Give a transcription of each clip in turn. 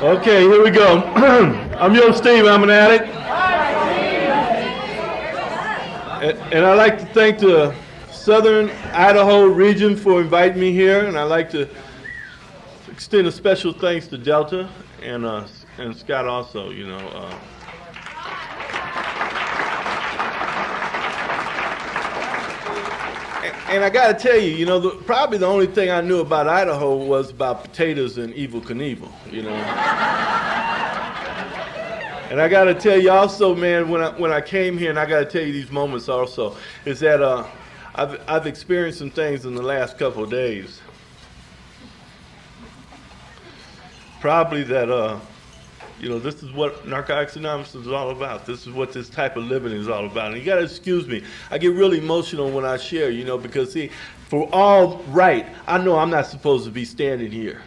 Okay, here we go. I'm your Steve. I'm an addict. And I'd like to thank the Southern Idaho region for inviting me here. And I'd like to extend a special thanks to Delta and Scott also, And I got to tell you, probably the only thing I knew about Idaho was about potatoes and Evel Knievel, And I got to tell you also, man, when I came here, and I got to tell you these moments also, is that I've experienced some things in the last couple of days. Probably that, this is what Narcotics Anonymous is all about. This is what this type of living is all about. And you got to excuse me. I get really emotional when I share, because, see, for all right, I know I'm not supposed to be standing here,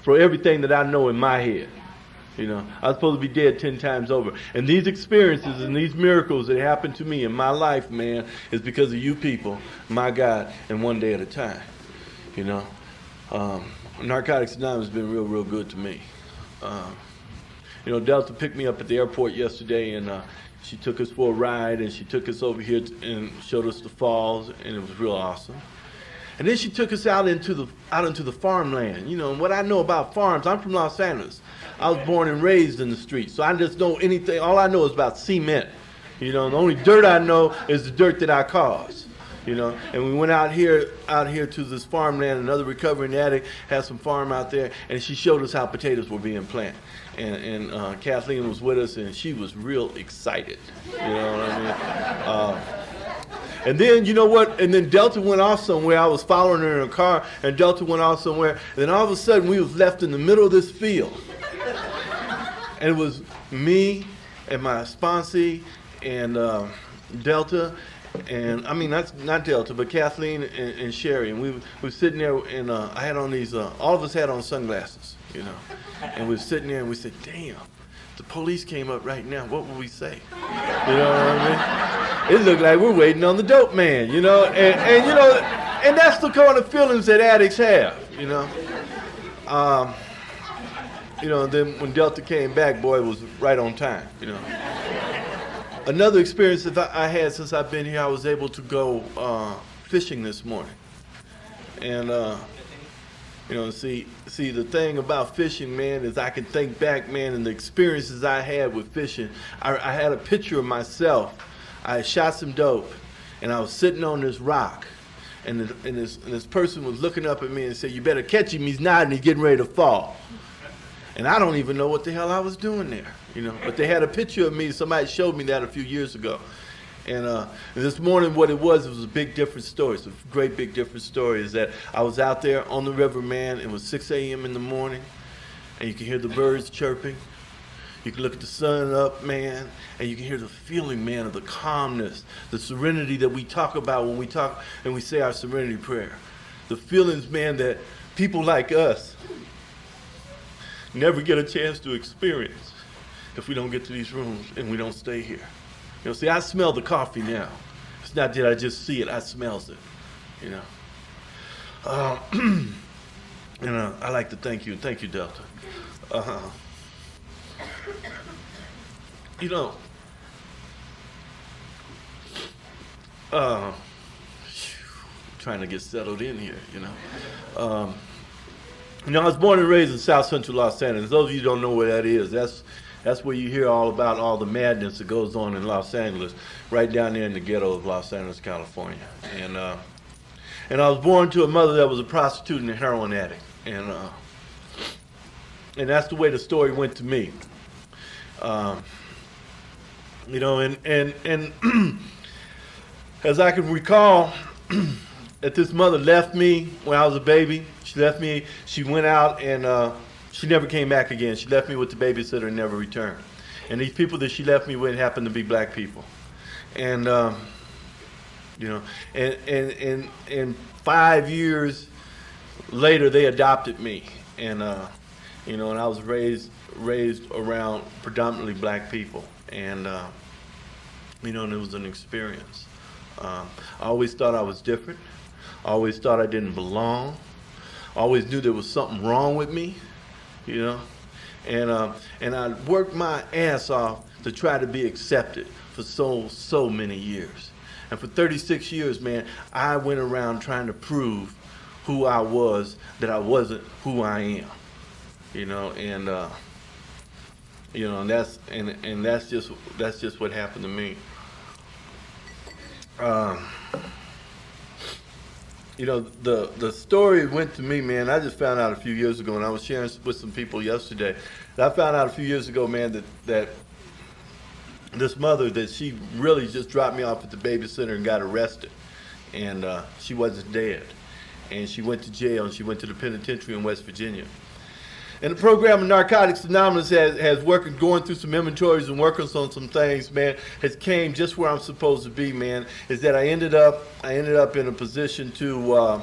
for everything that I know in my head. I'm supposed to be dead 10 times over. And these experiences and these miracles that happened to me in my life, man, is because of you people, my God, and one day at a time. Narcotics Anonymous has been real, real good to me. Delta picked me up at the airport yesterday, and she took us for a ride, and she took us over here and showed us the falls, and it was real awesome. And then she took us out into the farmland. And what I know about farms, I'm from Los Angeles. I was born and raised in the streets, so I just know anything. All I know is about cement. The only dirt I know is the dirt that I caused. And we went out here to this farmland. Another recovering addict had some farm out there, and she showed us how potatoes were being planted. And Kathleen was with us, and she was real excited. You know what I mean? And then, you know what? And then Delta went off somewhere. I was following her in a car, and Delta went off somewhere. And then all of a sudden, we was left in the middle of this field. And it was me and my sponsee and Delta. And I mean, that's not Delta, but Kathleen and Sherry. And we were sitting there, and I had on these, all of us had on sunglasses, And we were sitting there, and we said, damn, if the police came up right now, what would we say? You know what I mean? It looked like we're waiting on the dope man, and that's the kind of feelings that addicts have, And then when Delta came back, boy, it was right on time, Another experience that I had since I've been here, I was able to go fishing this morning. And, see, the thing about fishing, man, is I can think back, man, and the experiences I had with fishing. I had a picture of myself. I shot some dope, and I was sitting on this rock. And this person was looking up at me and said, you better catch him, he's nodding, he's getting ready to fall. And I don't even know what the hell I was doing there, But they had a picture of me. Somebody showed me that a few years ago. And this morning, what it was a big different story. It's a great big different story. Is that I was out there on the river, man. It was 6 a.m. in the morning, and you can hear the birds chirping. You can look at the sun up, man, and you can hear the feeling, man, of the calmness, the serenity that we talk about when we talk and we say our serenity prayer. The feelings, man, that people like us never get a chance to experience if we don't get to these rooms and we don't stay here. See, I smell the coffee now. It's not that I just see it, I smells it, And I like to thank you. Thank you, Delta. Trying to get settled in here, I was born and raised in South Central Los Angeles. Those of you who don't know where that is, that's where you hear all about all the madness that goes on in Los Angeles, right down there in the ghetto of Los Angeles, California. And I was born to a mother that was a prostitute and a heroin addict. And that's the way the story went to me. And as I can recall, that this mother left me when I was a baby. She left me, she went out, and she never came back again. She left me with the babysitter and never returned. And these people that she left me with happened to be black people. And, and 5 years later, they adopted me. And, and I was raised around predominantly black people. And, and it was an experience. I always thought I was different. I always thought I didn't belong. I always knew there was something wrong with me, And I worked my ass off to try to be accepted for so many years. And for 36 years, man, I went around trying to prove who I was, that I wasn't who I am. And that's just what happened to me. The story went to me, man. I just found out a few years ago, and I was sharing with some people yesterday. I found out a few years ago, man, that this mother, that she really just dropped me off at the babysitter and got arrested, and she wasn't dead, and she went to jail, and she went to the penitentiary in West Virginia. And the program of Narcotics Anonymous has worked, going through some inventories and working on some things, man, has came just where I'm supposed to be, man, is that I ended up in a position to,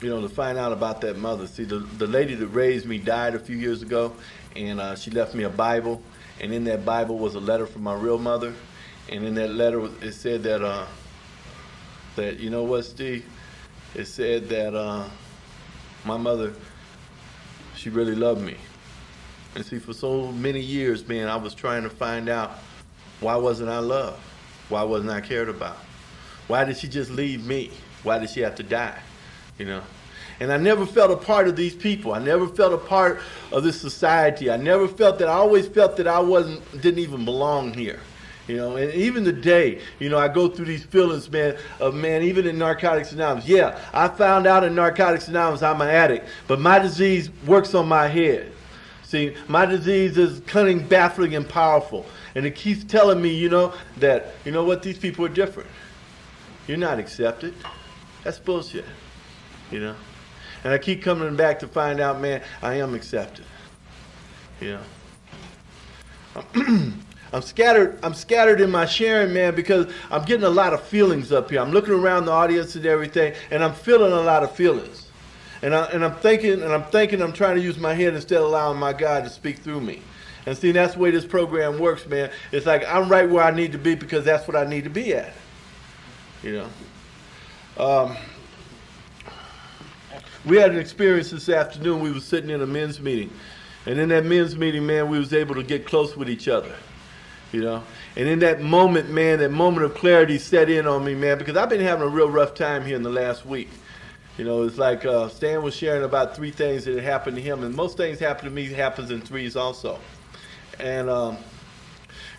to find out about that mother. See, the lady that raised me died a few years ago, and she left me a Bible, and in that Bible was a letter from my real mother, and in that letter it said that, you know what, Steve? It said that my mother, she really loved me. And see, for so many years, man, I was trying to find out, why wasn't I loved? Why wasn't I cared about? Why did she just leave me? Why did she have to die? And I never felt a part of these people. I never felt a part of this society. I never felt that. I always felt that I didn't even belong here. And even today, I go through these feelings, man, even in Narcotics Anonymous. Yeah, I found out in Narcotics Anonymous I'm an addict, but my disease works on my head. See, my disease is cunning, baffling, and powerful. And it keeps telling me, that, these people are different. You're not accepted. That's bullshit, And I keep coming back to find out, man, I am accepted. I'm scattered in my sharing, man, because I'm getting a lot of feelings up here. I'm looking around the audience and everything, and I'm feeling a lot of feelings. And I'm thinking I'm trying to use my head instead of allowing my God to speak through me. And see, that's the way this program works, man. It's like I'm right where I need to be because that's what I need to be at. We had an experience this afternoon. We were sitting in a men's meeting. And in that men's meeting, man, we was able to get close with each other. And in that moment, man, that moment of clarity set in on me, man, because I've been having a real rough time here in the last week. It's like Stan was sharing about 3 things that had happened to him, and most things happen to me happens in threes also. And,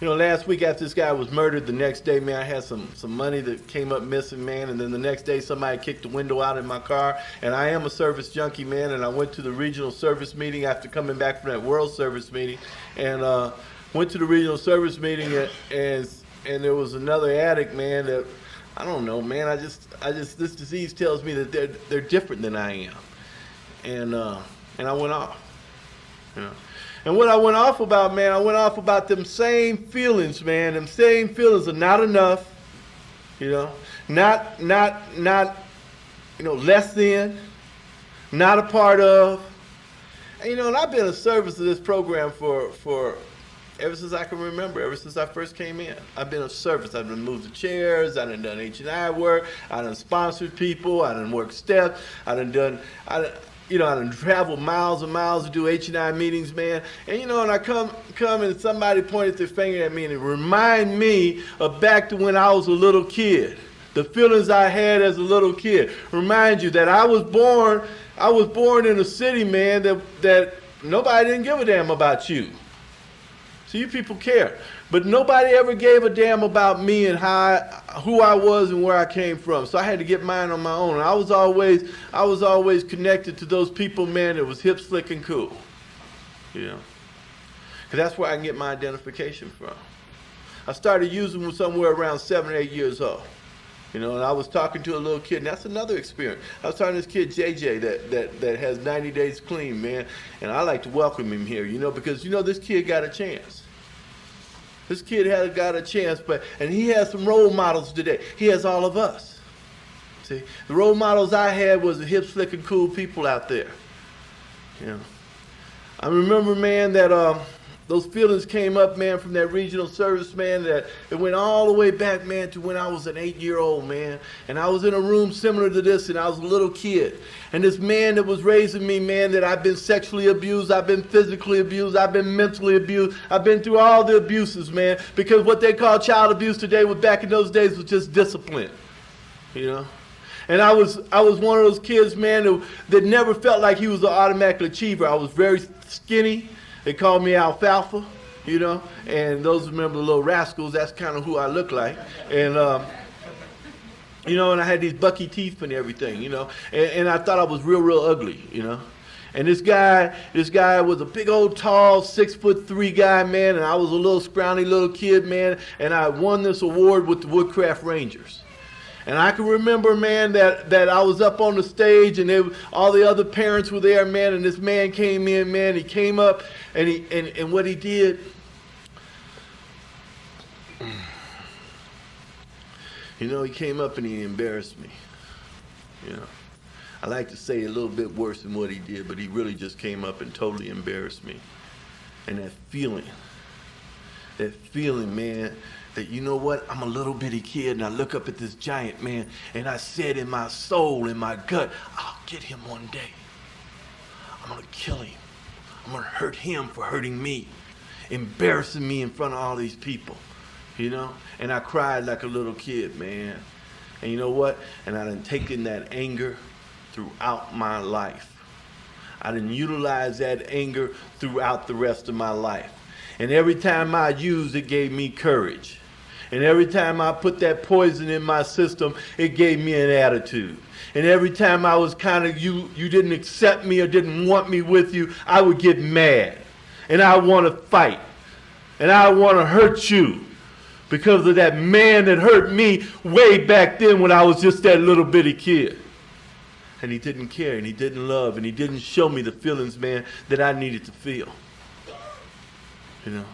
last week after this guy was murdered, the next day, man, I had some money that came up missing, man, and then the next day somebody kicked the window out in my car, and I am a service junkie, man, and I went to the regional service meeting after coming back from that world service meeting, and went to the regional service meeting, and there was another addict, man, that, I don't know, man, I just this disease tells me that they're different than I am. And I went off. And what I went off about, man, I went off about them same feelings, man. Them same feelings are not enough, not less than, not a part of. And, and I've been a service of this program for ever since I can remember, ever since I first came in. I've been of service. I've been moved the chairs. I done H&I work. I done sponsored people. I done worked steps. I done traveled miles and miles to do H&I meetings, man. And, and I come and somebody pointed their finger at me and it reminded me of back to when I was a little kid. The feelings I had as a little kid. Remind you that I was born in a city, man, that nobody didn't give a damn about you. So you people care. But nobody ever gave a damn about me and who I was and where I came from. So I had to get mine on my own. And I was always connected to those people, man, that was hip, slick, and cool. Because that's where I can get my identification from. I started using them somewhere around 7 or 8 years old. And I was talking to a little kid, and that's another experience. I was talking to this kid, JJ, that has 90 days clean, man. And I like to welcome him here, because, this kid got a chance. This kid got a chance, and he has some role models today. He has all of us. See, the role models I had was the hip, slick, and cool people out there. I remember, man, that those feelings came up, man, from that regional service, man, that it went all the way back, man, to when I was an 8-year-old, man. And I was in a room similar to this, and I was a little kid. And this man that was raising me, man, that I've been sexually abused, I've been physically abused, I've been mentally abused, I've been through all the abuses, man, because what they call child abuse today was back in those days was just discipline, you know. And I was one of those kids, man, that never felt like he was an automatic achiever. I was very skinny. They called me Alfalfa, you know, and those remember the Little Rascals, that's kind of who I look like. And, you know, and I had these bucky teeth and everything, you know, and I thought I was real ugly, you know. And this guy was a big old tall 6'3" guy, man, and I was a little scrawny little kid, man, and I won this award with the Woodcraft Rangers. And I can remember, man, that I was up on the stage and all the other parents were there, man, and this man came in, man. He came up and what he did, you know, he came up and he embarrassed me. You know, I like to say a little bit worse than what he did, but he really just came up and totally embarrassed me. And that feeling, man, that, you know what, I'm a little bitty kid and I look up at this giant, man, and I said in my soul, in my gut, I'll get him one day. I'm going to kill him. I'm going to hurt him for hurting me, embarrassing me in front of all these people, you know? And I cried like a little kid, man. And you know what? And I done taken that anger throughout my life. I done utilized that anger throughout the rest of my life. And every time I used it, gave me courage. And every time I put that poison in my system, it gave me an attitude. And every time I was kind of, you didn't accept me or didn't want me with you, I would get mad. And I want to fight. And I want to hurt you because of that man that hurt me way back then when I was just that little bitty kid. And he didn't care, and he didn't love, and he didn't show me the feelings, man, that I needed to feel. You know,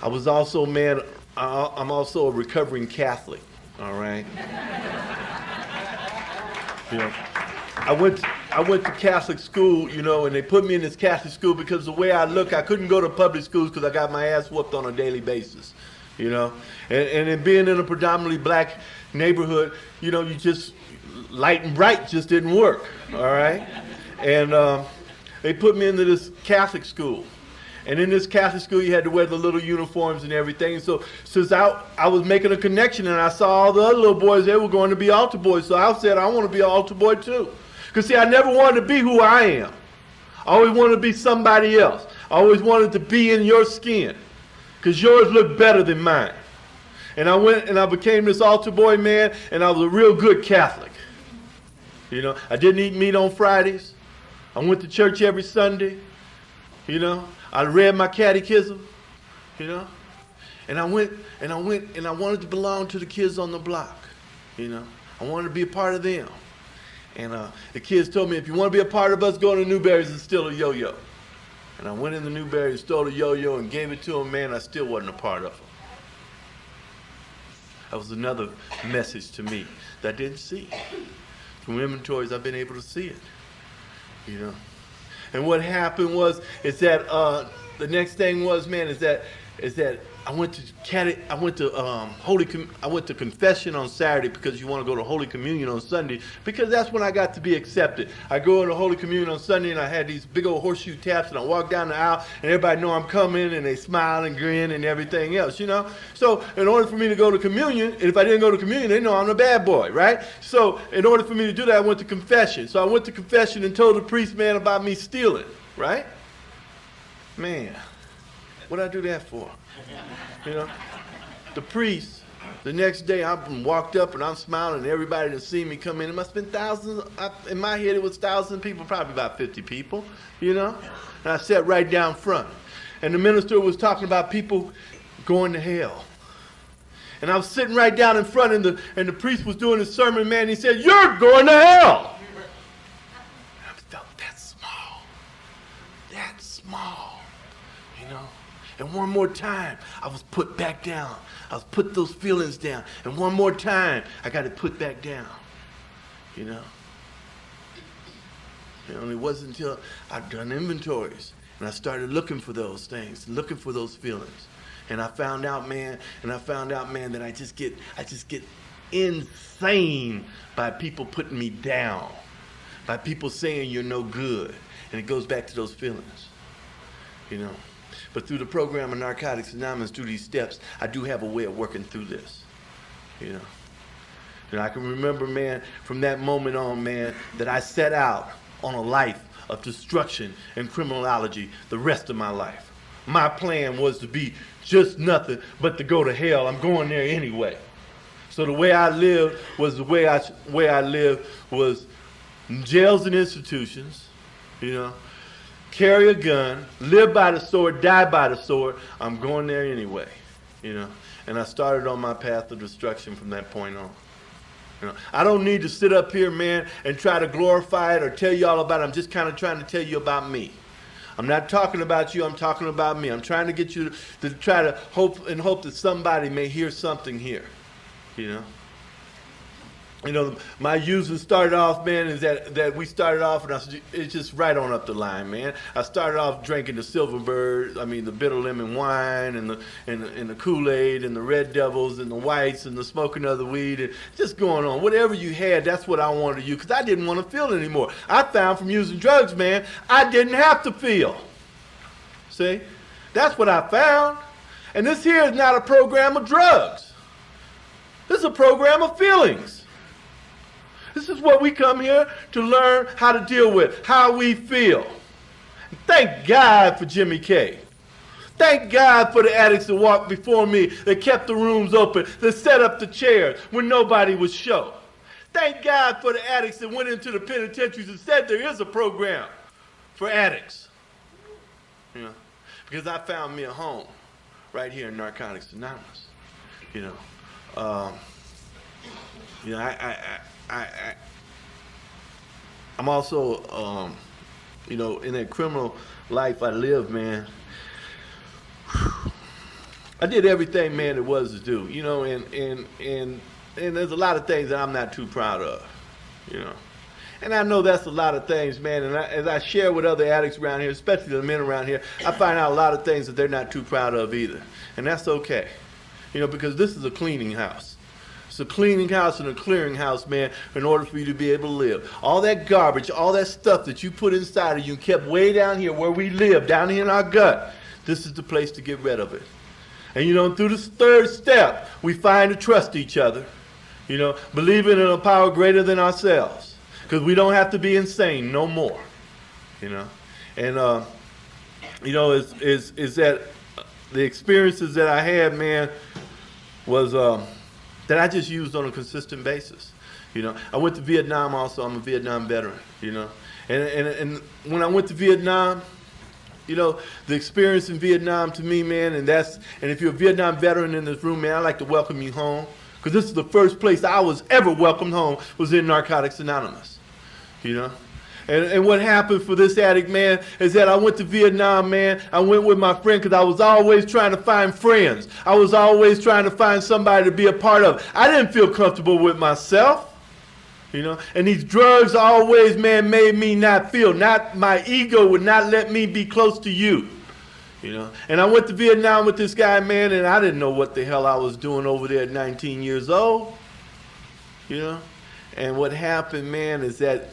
I was also, man, I'm also a recovering Catholic, all right? You know, I went to Catholic school, you know, and they put me in this Catholic school because the way I look, I couldn't go to public schools because I got my ass whooped on a daily basis, you know? And then being in a predominantly black neighborhood, you know, you just, light and bright just didn't work, all right? And they put me into this Catholic school. And in this Catholic school, you had to wear the little uniforms and everything. So since I was making a connection and I saw all the other little boys, they were going to be altar boys. So I said, I want to be an altar boy too. Because see, I never wanted to be who I am. I always wanted to be somebody else. I always wanted to be in your skin. Because yours looked better than mine. And I went and I became this altar boy, man, and I was a real good Catholic. You know, I didn't eat meat on Fridays. I went to church every Sunday. You know, I read my catechism, you know, and I went and I wanted to belong to the kids on the block, you know. I wanted to be a part of them. And the kids told me, if you want to be a part of us, go to Newberry's and steal a yo-yo. And I went in the Newberry's, stole a yo-yo and gave it to them, man, I still wasn't a part of them. That was another message to me that I didn't see. From inventories, I've been able to see it, you know. And what happened is that the next thing was, man, is that I went to confession on Saturday because you want to go to Holy Communion on Sunday because that's when I got to be accepted. I go to Holy Communion on Sunday and I had these big old horseshoe taps and I walk down the aisle and everybody know I'm coming and they smile and grin and everything else, you know. So in order for me to go to communion, and if I didn't go to communion, they know I'm a bad boy, right? So in order for me to do that, I went to confession. So I went to confession and told the priest, man, about me stealing, right? Man, what'd I do that for? You know, the priest, the next day I walked up and I'm smiling and everybody that seen me come in. It must have been thousands. In my head, it was thousands of people, probably about 50 people, you know. And I sat right down front. And the minister was talking about people going to hell. And I was sitting right down in front and the priest was doing his sermon, man. He said, "You're going to hell." And I felt that small, you know. And one more time, I was put back down. I was put those feelings down. And one more time, I got it put back down. You know? And it wasn't until I'd done inventories And I started looking for those things, looking for those feelings. And I found out, man, that I just get insane by people putting me down, by people saying you're no good. And it goes back to those feelings, you know. But through the program of Narcotics Anonymous, through these steps, I do have a way of working through this, you know. And I can remember, man, from that moment on, man, that I set out on a life of destruction and criminology the rest of my life. My plan was to be just nothing but to go to hell. I'm going there anyway. So the way I lived was jails and institutions, you know, carry a gun, live by the sword, die by the sword. I'm going there anyway, you know. And I started on my path of destruction from that point on. You know, I don't need to sit up here, man, and try to glorify it or tell you all about it. I'm just kind of trying to tell you about me. I'm not talking about you, I'm talking about me. I'm trying to get you to try to hope that somebody may hear something here, you know. You know, my using started off, man, is that we started off, and it's just right on up the line, man. I started off drinking the Silverbird, the bitter lemon wine, and the Kool-Aid, and the Red Devils, and the Whites, and the smoking of the weed, and just going on. Whatever you had, that's what I wanted to use, because I didn't want to feel anymore. I found from using drugs, man, I didn't have to feel. See? That's what I found. And this here is not a program of drugs. This is a program of feelings. This is what we come here to learn how to deal with, how we feel. Thank God for Jimmy K. Thank God for the addicts that walked before me, that kept the rooms open, that set up the chairs when nobody would show. Thank God for the addicts that went into the penitentiaries and said there is a program for addicts. You know, because I found me a home right here in Narcotics Anonymous. You know, I'm also, in that criminal life I live, man, I did everything, man, there was to do, you know, and there's a lot of things that I'm not too proud of, you know. And I know that's a lot of things, man, and as I share with other addicts around here, especially the men around here, I find out a lot of things that they're not too proud of either. And that's okay, you know, because this is a cleaning house. It's a cleaning house and a clearing house, man, in order for you to be able to live. All that garbage, all that stuff that you put inside of you and kept way down here where we live, down here in our gut, this is the place to get rid of it. And, you know, through this third step, we find to trust each other, you know, believing in a power greater than ourselves, because we don't have to be insane no more, you know. And, you know, is that the experiences that I had, man, was that I just used on a consistent basis. You know, I went to Vietnam also. I'm a Vietnam veteran, you know. And when I went to Vietnam, you know, the experience in Vietnam to me, man, and if you're a Vietnam veteran in this room, man, I'd like to welcome you home. Because this is the first place I was ever welcomed home was in Narcotics Anonymous, you know. And what happened for this addict, man, is that I went to Vietnam, man. I went with my friend because I was always trying to find friends. I was always trying to find somebody to be a part of. I didn't feel comfortable with myself, you know. And these drugs always, man, made me not feel. My ego would not let me be close to you, you know. And I went to Vietnam with this guy, man, and I didn't know what the hell I was doing over there at 19 years old, you know. And what happened, man, is that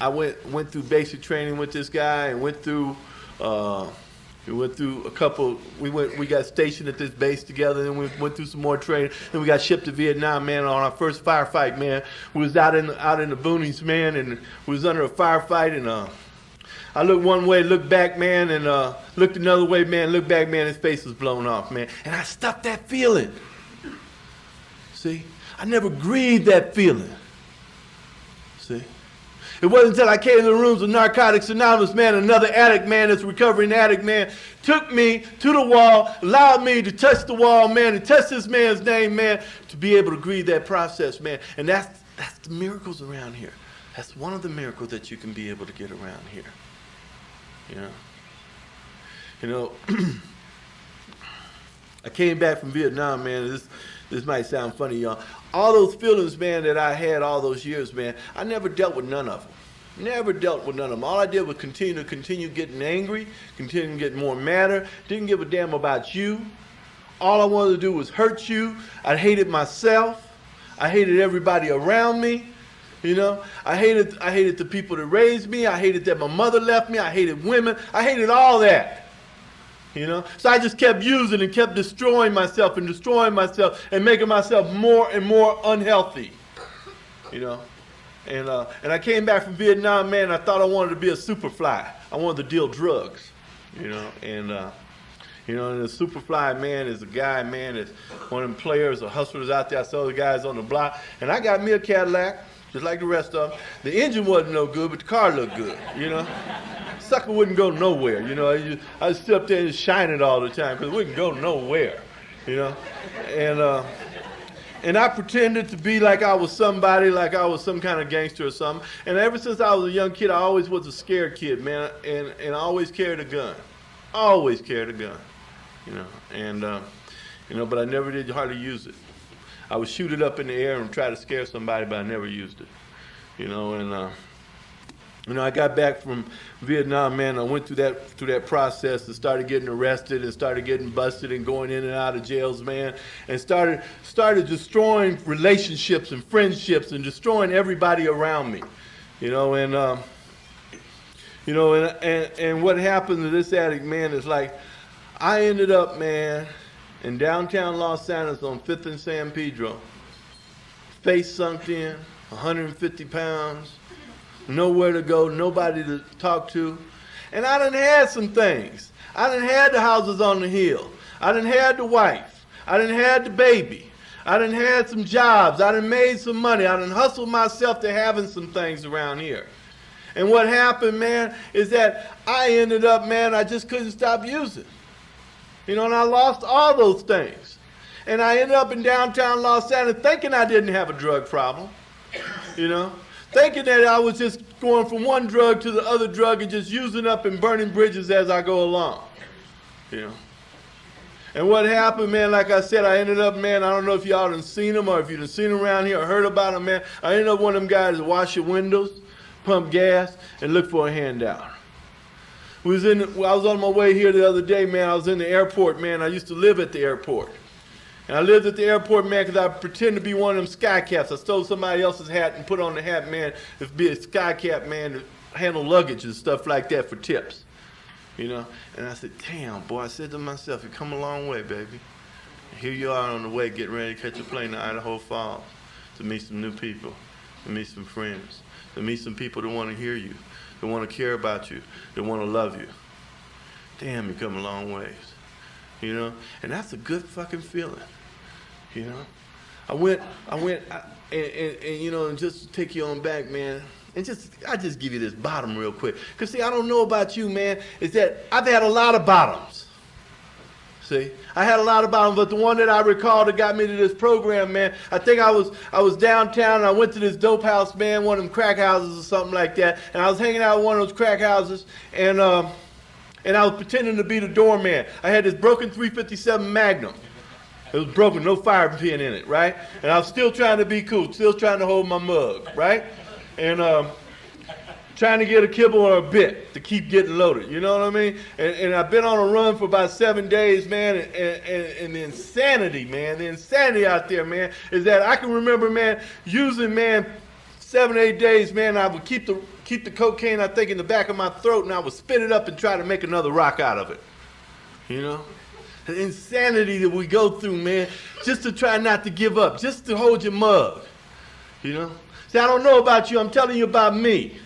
I went through basic training with this guy and went through a couple. We got stationed at this base together, and we went through some more training. Then we got shipped to Vietnam, man, on our first firefight, man. We was out in the boonies, man, and we was under a firefight, and I looked one way, looked back, man, and looked another way, man, looked back, man, his face was blown off, man. And I stopped that feeling. See? I never grieved that feeling. See? It wasn't until I came to the rooms of Narcotics Anonymous, man, another addict, man, this recovering addict, man, took me to the wall, allowed me to touch the wall, man, and touch this man's name, man, to be able to grieve that process, man. And that's the miracles around here. That's one of the miracles that you can be able to get around here. You know, I came back from Vietnam, man. This might sound funny, y'all. All those feelings, man, that I had all those years, man, I never dealt with none of them. Never dealt with none of them. All I did was continue getting angry, continue getting more madder. Didn't give a damn about you. All I wanted to do was hurt you. I hated myself. I hated everybody around me. You know, I hated the people that raised me. I hated that my mother left me. I hated women. I hated all that. You know, so I just kept using and kept destroying myself and making myself more and more unhealthy. You know. And I came back from Vietnam, man. I thought I wanted to be a superfly. I wanted to deal drugs, you know. And the superfly, man, is a guy, man, is one of them players or hustlers out there. I saw the guys on the block, and I got me a Cadillac, just like the rest of them. The engine wasn't no good, but the car looked good, you know. Sucker wouldn't go nowhere, you know. I just stood up there and just shine it all the time because it wouldn't go nowhere, you know. And I pretended to be like I was somebody, like I was some kind of gangster or something. And ever since I was a young kid, I always was a scared kid, man. And I always carried a gun. Always carried a gun, you know. And, but I never did hardly use it. I would shoot it up in the air and try to scare somebody, but I never used it, you know. And, I got back from Vietnam, man. I went through that process and started getting arrested and started getting busted and going in and out of jails, man. And started destroying relationships and friendships and destroying everybody around me, you know. And and what happened to this addict, man, is like I ended up, man, in downtown Los Angeles on 5th and San Pedro, face sunk in, 150 pounds. Nowhere to go, nobody to talk to. And I done had some things. I done had the houses on the hill. I done had the wife. I done had the baby. I done had some jobs. I done made some money. I done hustled myself to having some things around here. And what happened, man, is that I ended up, man, I just couldn't stop using. You know, and I lost all those things. And I ended up in downtown Los Angeles thinking I didn't have a drug problem, you know. Thinking that I was just going from one drug to the other drug and just using up and burning bridges as I go along, you know. And what happened, man, like I said, I ended up, man, I don't know if y'all done seen him or if you done seen him around here or heard about him, man. I ended up one of them guys that wash your windows, pump gas, and look for a handout. I was on my way here the other day, man. I was in the airport, man. I used to live at the airport. And I lived at the airport, man, because I pretended to be one of them sky caps. I stole somebody else's hat and put on the hat, man, to be a sky cap, man, to handle luggage and stuff like that for tips, you know. And I said, damn, boy, I said to myself, you come a long way, baby. And here you are on the way, getting ready to catch a plane to Idaho Falls to meet some new people, to meet some friends, to meet some people that want to hear you, that want to care about you, that want to love you. Damn, you come a long ways. You know, and that's a good fucking feeling. You know, and you know, and just to take you on back, man, and I just give you this bottom real quick. Cause see, I don't know about you, man, is that I've had a lot of bottoms. See, I had a lot of bottoms, but the one that I recall that got me to this program, man, I think I was downtown and I went to this dope house, man, one of them crack houses or something like that, and I was hanging out at one of those crack houses, and I was pretending to be the doorman. I had this broken 357 Magnum. It was broken, no fire pin in it, right? And I was still trying to be cool, still trying to hold my mug, right? And trying to get a kibble or a bit to keep getting loaded, you know what I mean? And I've been on a run for about 7 days, man, and the insanity out there, man, is that I can remember, man, using, man, 7 or 8 days, man, I would keep the cocaine, I think, in the back of my throat, and I would spit it up and try to make another rock out of it. You know? The insanity that we go through, man, just to try not to give up, just to hold your mug. You know? See, I don't know about you, I'm telling you about me.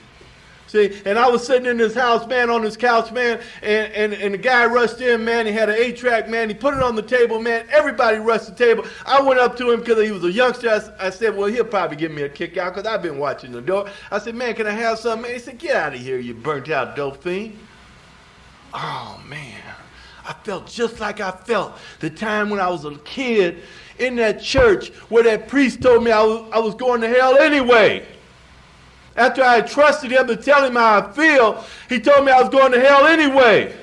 See, and I was sitting in this house, man, on this couch, man, and the guy rushed in, man. He had an 8-track, man. He put it on the table, man. Everybody rushed the table. I went up to him because he was a youngster. I said, well, he'll probably give me a kick out because I've been watching the door. I said, man, can I have something? Man, he said, get out of here, you burnt out dope fiend. Oh, man. I felt just like I felt the time when I was a kid in that church where that priest told me I was going to hell anyway. After I trusted him to tell him how I feel, he told me I was going to hell anyway.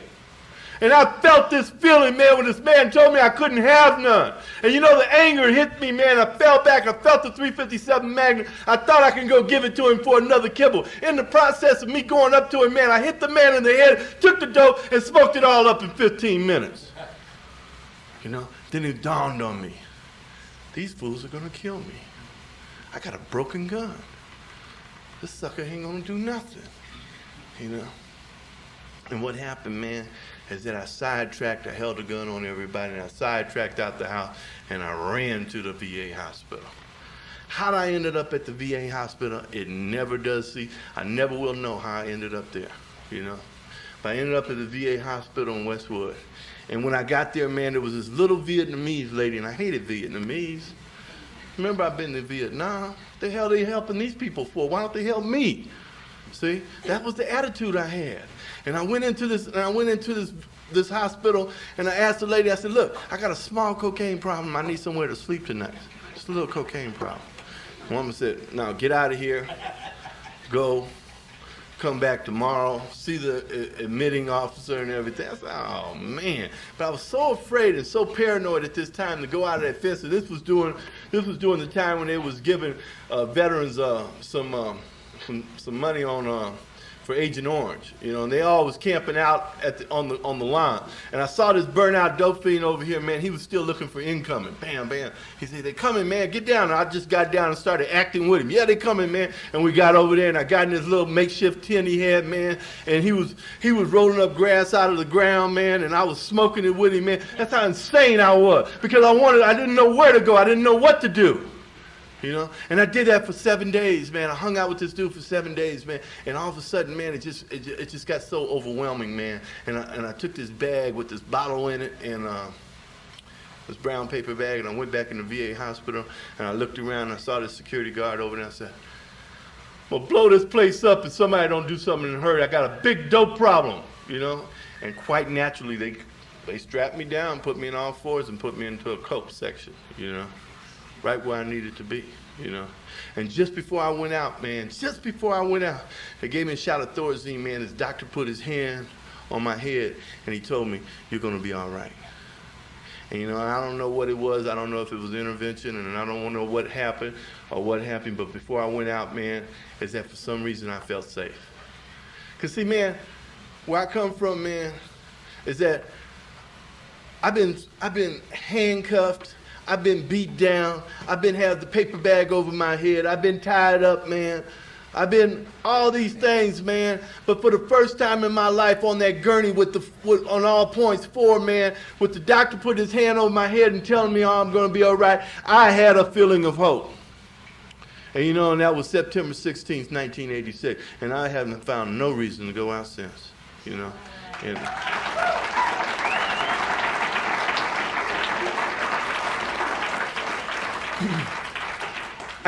And I felt this feeling, man, when this man told me I couldn't have none. And you know, the anger hit me, man. I fell back. I felt the 357 Magnum. I thought I could go give it to him for another kibble. In the process of me going up to him, man, I hit the man in the head, took the dope, and smoked it all up in 15 minutes. You know, then it dawned on me. These fools are going to kill me. I got a broken gun. This sucker ain't going to do nothing. You know? And what happened, man, is that I sidetracked, I held a gun on everybody, and I sidetracked out the house, and I ran to the VA hospital. How I ended up at the VA hospital, it never does see. I never will know how I ended up there, you know. But I ended up at the VA hospital in Westwood. And when I got there, man, there was this little Vietnamese lady, and I hated Vietnamese. Remember, I've been to Vietnam. The hell are they helping these people for? Why don't they help me? See, that was the attitude I had. And I went into this hospital, and I asked the lady, I said, look, I got a small cocaine problem. I need somewhere to sleep tonight. Just a little cocaine problem. The woman said, now get out of here, go, come back tomorrow, see the admitting officer and everything. I said, oh, man. But I was so afraid and so paranoid at this time to go out of that fence. And this was during the time when they was giving veterans some money on for Agent Orange, you know, and they all was camping out on the line. And I saw this burnout dope fiend over here, man. He was still looking for incoming. Bam, bam. He said, they coming, man. Get down. And I just got down and started acting with him. Yeah, they coming, man. And we got over there, and I got in this little makeshift tent he had, man. And he was rolling up grass out of the ground, man. And I was smoking it with him, man. That's how insane I was, because I didn't know where to go. I didn't know what to do. You know, and I did that for 7 days, man. I hung out with this dude for 7 days, man. And all of a sudden, man, it just got so overwhelming, man. And I took this bag with this bottle in it, and this brown paper bag, and I went back in the VA hospital, and I looked around, and I saw this security guard over there. I said, well, blow this place up if somebody don't do something in a hurry. I got a big dope problem, you know. And quite naturally, they strapped me down, put me in all fours, and put me into a coke section, you know. Right where I needed to be, you know. And just before I went out, man, they gave me a shot of Thorazine, man. This doctor put his hand on my head, and he told me, you're going to be all right. And, you know, I don't know what it was. I don't know if it was intervention, and I don't know what happened, but before I went out, man, is that for some reason I felt safe. Because, see, man, where I come from, man, is that I've been handcuffed. I've been beat down. I've been had the paper bag over my head. I've been tied up, man. I've been all these things, man. But for the first time in my life on that gurney with on all points 4, man, with the doctor putting his hand over my head and telling me, oh, I'm going to be all right, I had a feeling of hope. And you know, and that was September 16th, 1986. And I haven't found no reason to go out since, you know. And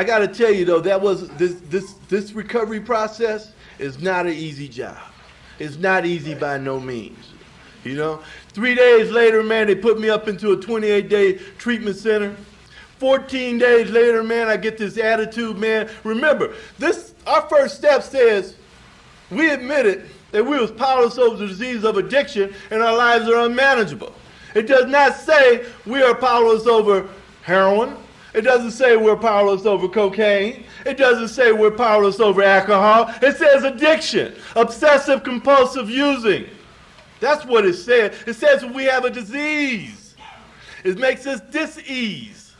I got to tell you though, that was this recovery process is not an easy job. It's not easy by no means. You know, 3 days later, man, they put me up into a 28-day treatment center. 14 days later, man, I get this attitude, man. Remember, our first step says we admitted that we was powerless over the disease of addiction and our lives are unmanageable. It does not say we are powerless over heroin. It doesn't say we're powerless over cocaine. It doesn't say we're powerless over alcohol. It says addiction, obsessive compulsive using. That's what it says. It says we have a disease. It makes us dis-ease,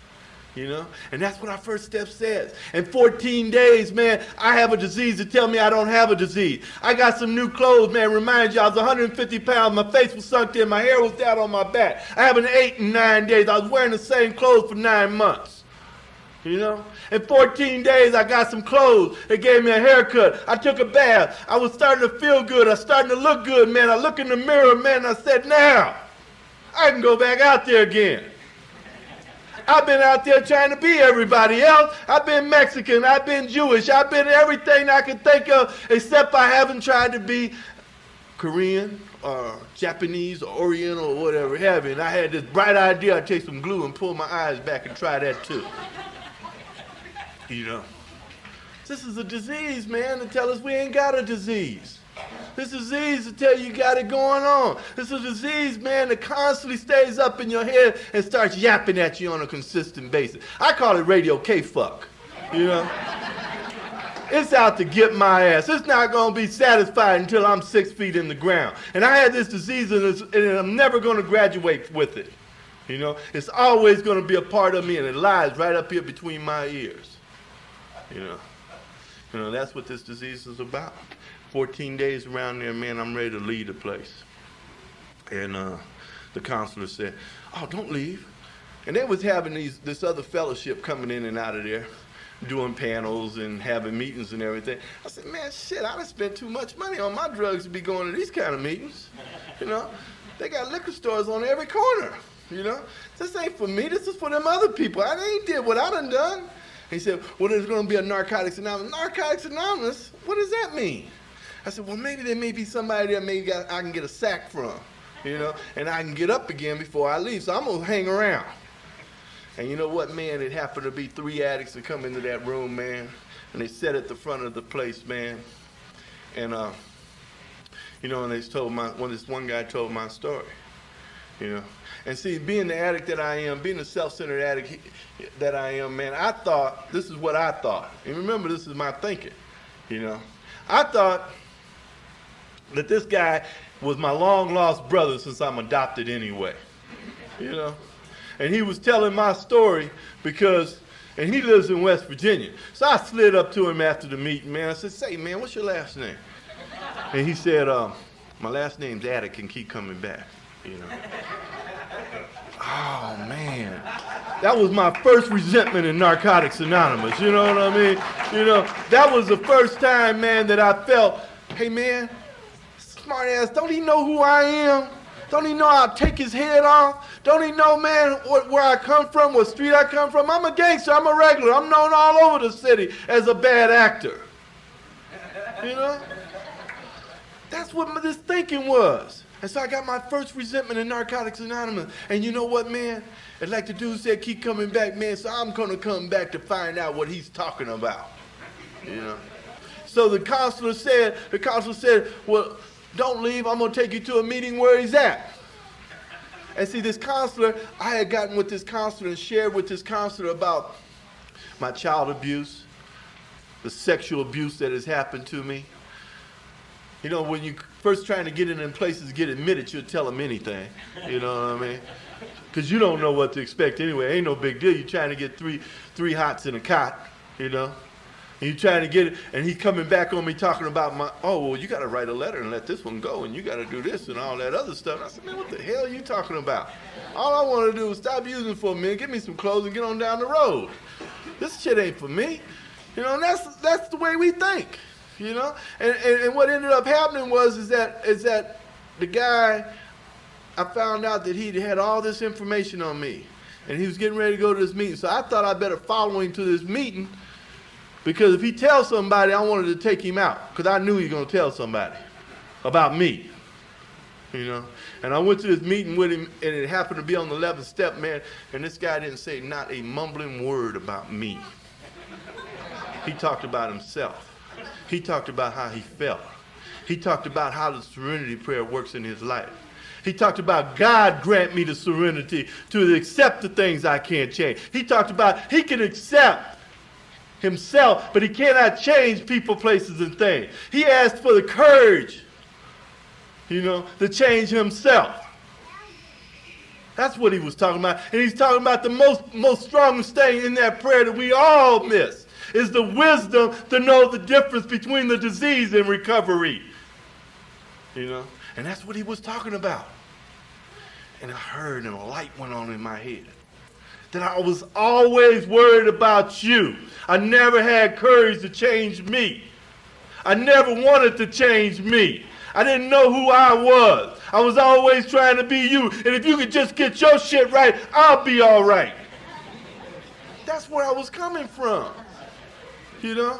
you know? And that's what our first step says. In 14 days, man, I have a disease to tell me I don't have a disease. I got some new clothes, man. Remind you, I was 150 pounds. My face was sunk in. My hair was down on my back. I have an 8 and 9 days. I was wearing the same clothes for 9 months. You know, in 14 days, I got some clothes. They gave me a haircut. I took a bath. I was starting to feel good. I was starting to look good, man. I look in the mirror, man, and I said, now, I can go back out there again. I've been out there trying to be everybody else. I've been Mexican. I've been Jewish. I've been everything I could think of, except I haven't tried to be Korean or Japanese or Oriental or whatever have you. And I had this bright idea. I'd take some glue and pull my eyes back and try that too. You know, this is a disease, man, to tell us we ain't got a disease. This disease will tell you got it going on. This is a disease, man, that constantly stays up in your head and starts yapping at you on a consistent basis. I call it radio K-fuck, you know? It's out to get my ass. It's not going to be satisfied until I'm 6 feet in the ground. And I had this disease, and I'm never going to graduate with it. You know, it's always going to be a part of me, and it lies right up here between my ears. You know, that's what this disease is about. 14 days around there, man, I'm ready to leave the place. And the counselor said, "Oh, don't leave." And they was having this other fellowship coming in and out of there, doing panels and having meetings and everything. I said, man, shit, I done spent too much money on my drugs to be going to these kind of meetings. You know, they got liquor stores on every corner. You know, this ain't for me. This is for them other people. I ain't did what I done. He said, well, there's going to be a Narcotics Anonymous. Narcotics Anonymous? What does that mean? I said, well, maybe there may be somebody that I can get a sack from, you know, and I can get up again before I leave. So I'm going to hang around. And you know what, man? It happened to be 3 addicts that come into that room, man, and they sat at the front of the place, man. And, you know, and this one guy told my story, you know. And see, being the addict that I am, being the self-centered addict that I am, man, I thought, this is what I thought. And remember, this is my thinking, you know. I thought that this guy was my long-lost brother since I'm adopted anyway, you know. And he was telling my story and he lives in West Virginia. So I slid up to him after the meeting, man. I said, say, man, what's your last name? And he said, my last name's Attic and keep coming back, you know. Oh, man. That was my first resentment in Narcotics Anonymous, you know what I mean? You know, that was the first time, man, that I felt, hey, man, smart ass, don't he know who I am? Don't he know I'll take his head off? Don't he know, man, where I come from, what street I come from? I'm a gangster. I'm a regular. I'm known all over the city as a bad actor. You know? That's what this thinking was. And so I got my first resentment in Narcotics Anonymous. And you know what, man? And like the dude said, keep coming back, man. So I'm going to come back to find out what he's talking about. You know? So the counselor said, well, don't leave. I'm going to take you to a meeting where he's at. And see, this counselor, I had gotten with this counselor and shared with this counselor about my child abuse, the sexual abuse that has happened to me. You know, when you first trying to get in them places, get admitted, you'll tell them anything. You know what I mean? Because you don't know what to expect anyway. Ain't no big deal. You're trying to get three hots in a cot, you know. And you're trying to get it, and he's coming back on me talking about well, you got to write a letter and let this one go, and you got to do this and all that other stuff. And I said, man, what the hell are you talking about? All I want to do is stop using it for a minute, get me some clothes, and get on down the road. This shit ain't for me. You know, and that's the way we think, you know? And what ended up happening is that the guy, I found out that he had all this information on me, and he was getting ready to go to this meeting. So I thought I better follow him to this meeting, because if he tells somebody, I wanted to take him out, because I knew he was going to tell somebody about me, you know. And I went to this meeting with him, and it happened to be on the 11th step, man, and this guy didn't say not a mumbling word about me. He talked about himself. He talked about how he felt. He talked about how the serenity prayer works in his life. He talked about God grant me the serenity to accept the things I can't change. He talked about he can accept himself, but he cannot change people, places, and things. He asked for the courage, you know, to change himself. That's what he was talking about. And he's talking about the most strongest thing in that prayer that we all miss is the wisdom to know the difference between the disease and recovery. You know? And that's what he was talking about. And I heard, and a light went on in my head, that I was always worried about you. I never had courage to change me. I never wanted to change me. I didn't know who I was. I was always trying to be you. And if you could just get your shit right, I'll be all right. That's where I was coming from, you know?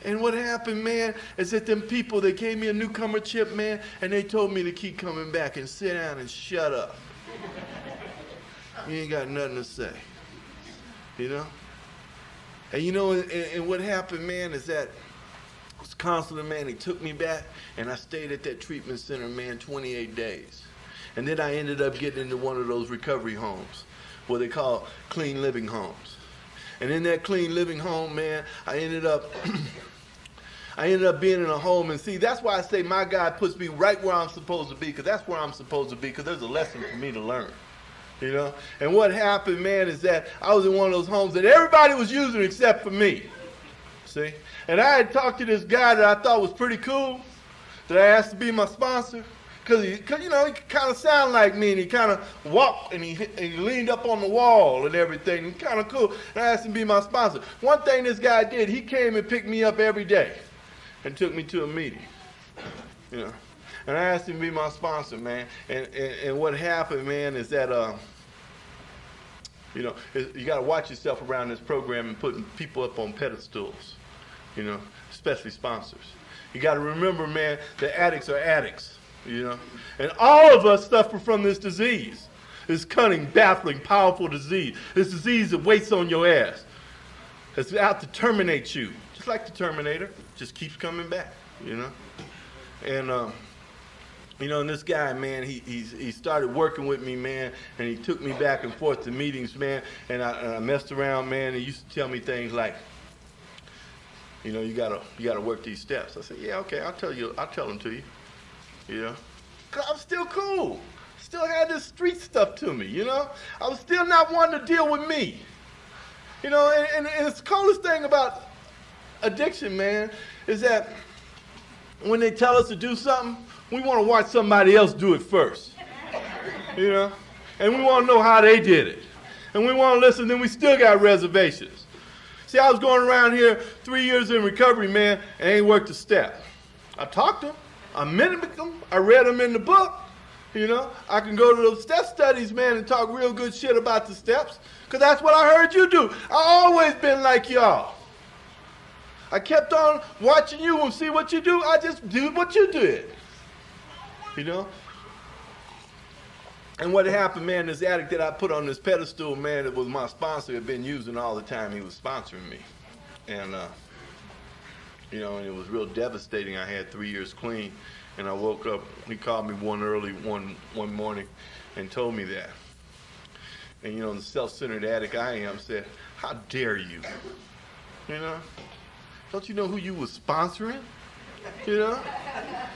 And what happened, man, is that them people, they gave me a newcomer chip, man, and they told me to keep coming back and sit down and shut up. You ain't got nothing to say, you know? And you know, and what happened, man, is that This counselor, man, he took me back, and I stayed at that treatment center, man, 28 days. And then I ended up getting into one of those recovery homes, what they call clean living homes. And in that clean living home, man, I ended up being in a home. And see, that's why I say my God puts me right where I'm supposed to be, because that's where I'm supposed to be, because there's a lesson for me to learn. You know? And what happened, man, is that I was in one of those homes that everybody was using except for me. See? And I had talked to this guy that I thought was pretty cool, that I asked to be my sponsor, because he kind of sounded like me, and he kind of walked, and he leaned up on the wall and everything, and kind of cool. And I asked him to be my sponsor. One thing this guy did, he came and picked me up every day and took me to a meeting, you know. And I asked him to be my sponsor, man. And what happened, man, is that, you got to watch yourself around this program and putting people up on pedestals, you know, especially sponsors. You got to remember, man, that addicts are addicts, you know. And all of us suffer from this disease, this cunning, baffling, powerful disease, this disease that waits on your ass. It's out to terminate you, just like the Terminator, just keeps coming back, you know. And, and this guy, man, he started working with me, man, and he took me back and forth to meetings, man, and I messed around, man, and he used to tell me things like, you know, you gotta work these steps. I said, yeah, okay, I'll tell them to you, you know, 'cause I'm still cool, still had this street stuff to me, you know, I was still not wanting to deal with me, you know, and the coolest thing about addiction, man, is that when they tell us to do something, we want to watch somebody else do it first, you know, and we want to know how they did it, and we want to listen, then we still got reservations. See, I was going around here 3 years in recovery, man, and ain't worked a step. I talked to them, I mimicked them, I read them in the book, you know. I can go to those step studies, man, and talk real good shit about the steps, because that's what I heard you do. I always been like y'all. I kept on watching you and see what you do. I just did what you did, you know. And what happened, man, this addict that I put on this pedestal, man, that was my sponsor, had been using all the time he was sponsoring me. And, and it was real devastating. I had 3 years clean, and I woke up, he called me one morning and told me that. And, the self-centered addict I am said, how dare you, you know? Don't you know who you was sponsoring? You know?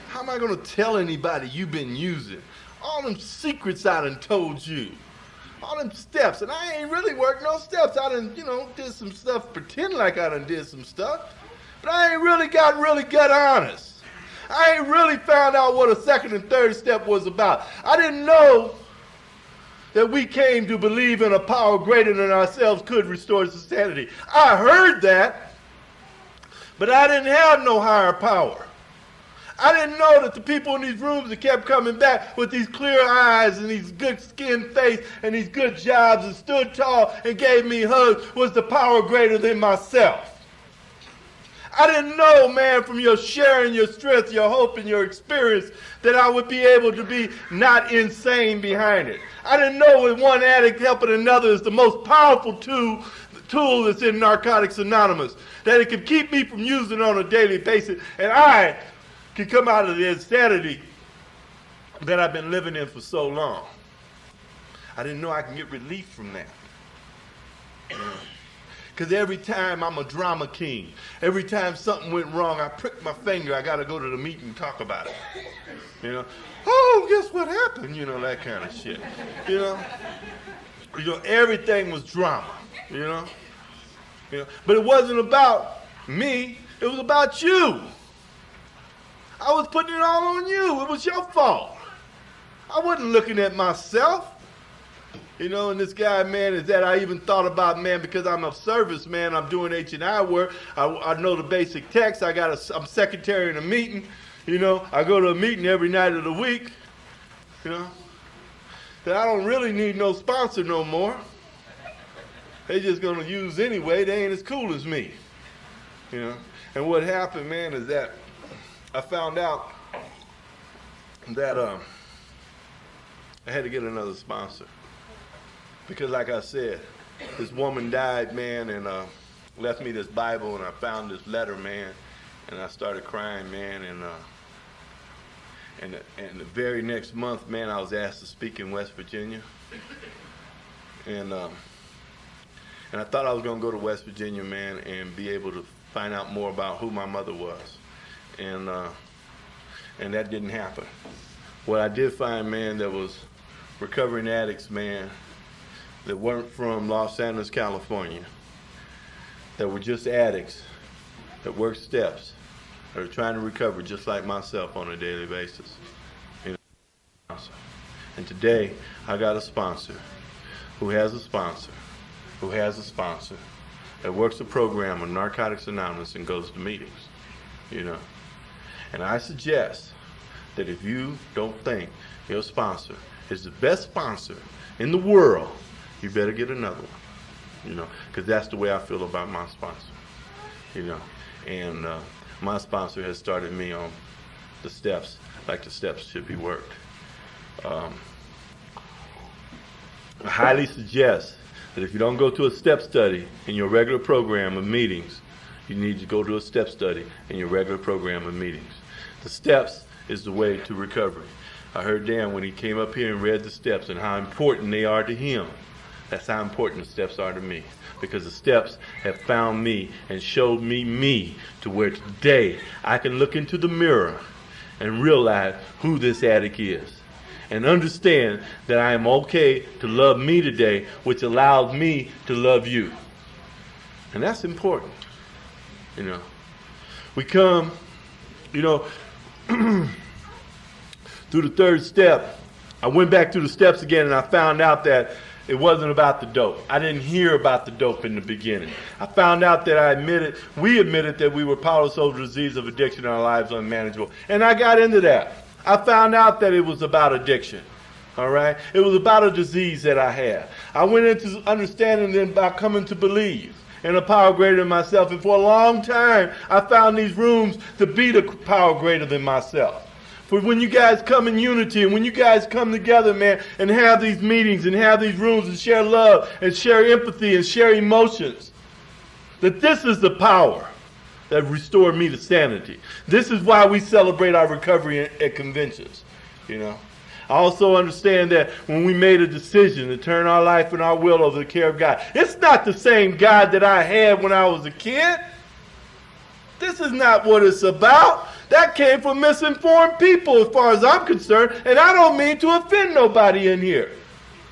How am I going to tell anybody you've been using? All them secrets I done told you. All them steps. And I ain't really worked no steps. I done, did some stuff, pretend like I done did some stuff. But I ain't really got honest. I ain't really found out what a second and third step was about. I didn't know that we came to believe in a power greater than ourselves could restore sanity. I heard that, but I didn't have no higher power. I didn't know that the people in these rooms that kept coming back with these clear eyes and these good skinned face and these good jobs and stood tall and gave me hugs was the power greater than myself. I didn't know, man, from your sharing your strength, your hope, and your experience that I would be able to be not insane behind it. I didn't know that one addict helping another is the most powerful tool that's in Narcotics Anonymous, that it can keep me from using on a daily basis, and I can come out of the insanity that I've been living in for so long. I didn't know I can get relief from that. Because every time I'm a drama king, every time something went wrong, I prick my finger, I got to go to the meeting and talk about it. Oh, guess what happened? That kind of shit. Everything was drama, But it wasn't about me, it was about you. I was putting it all on you. It was your fault. I wasn't looking at myself. And this guy, man, is that I even thought about, man, because I'm of service, man, I'm doing H&I work. I know the basic text. I'm secretary in a meeting. I go to a meeting every night of the week. That I don't really need no sponsor no more. They just going to use anyway. They ain't as cool as me. And what happened, man, is that I found out that I had to get another sponsor. Because like I said, this woman died, man, and left me this Bible, and I found this letter, man, and I started crying, man, and the very next month, man, I was asked to speak in West Virginia, and I thought I was gonna go to West Virginia, man, and be able to find out more about who my mother was, and that didn't happen. What I did find, man, there was recovering addicts, man, that weren't from Los Angeles, California, that were just addicts, that worked steps, that are trying to recover just like myself on a daily basis. You know? And today, I got a sponsor who has a sponsor that works a program on Narcotics Anonymous and goes to meetings, you know. And I suggest that if you don't think your sponsor is the best sponsor in the world, you better get another one, you know, because that's the way I feel about my sponsor, you know. And my sponsor has started me on the steps, like the steps should be worked. I highly suggest that if you don't go to a step study in your regular program of meetings, you need to go to a step study in your regular program of meetings. The steps is the way to recovery. I heard Dan when he came up here and read the steps and how important they are to him. That's how important the steps are to me. Because the steps have found me and showed me to where today I can look into the mirror and realize who this addict is. And understand that I am okay to love me today, which allows me to love you. And that's important. You know, we come, you know, through the third step. I went back through the steps again and I found out that it wasn't about the dope. I didn't hear about the dope in the beginning. I found out that we admitted that we were powerless over the disease of addiction and our lives unmanageable. And I got into that. I found out that it was about addiction. All right? It was about a disease that I had. I went into understanding then by coming to believe in a power greater than myself. And for a long time, I found these rooms to be the power greater than myself. For when you guys come in unity and when you guys come together, man, and have these meetings and have these rooms and share love and share empathy and share emotions, that this is the power that restored me to sanity. This is why we celebrate our recovery at conventions, you know. I also understand that when we made a decision to turn our life and our will over to the care of God, it's not the same God that I had when I was a kid. This is not what it's about. That came from misinformed people as far as I'm concerned, and I don't mean to offend nobody in here.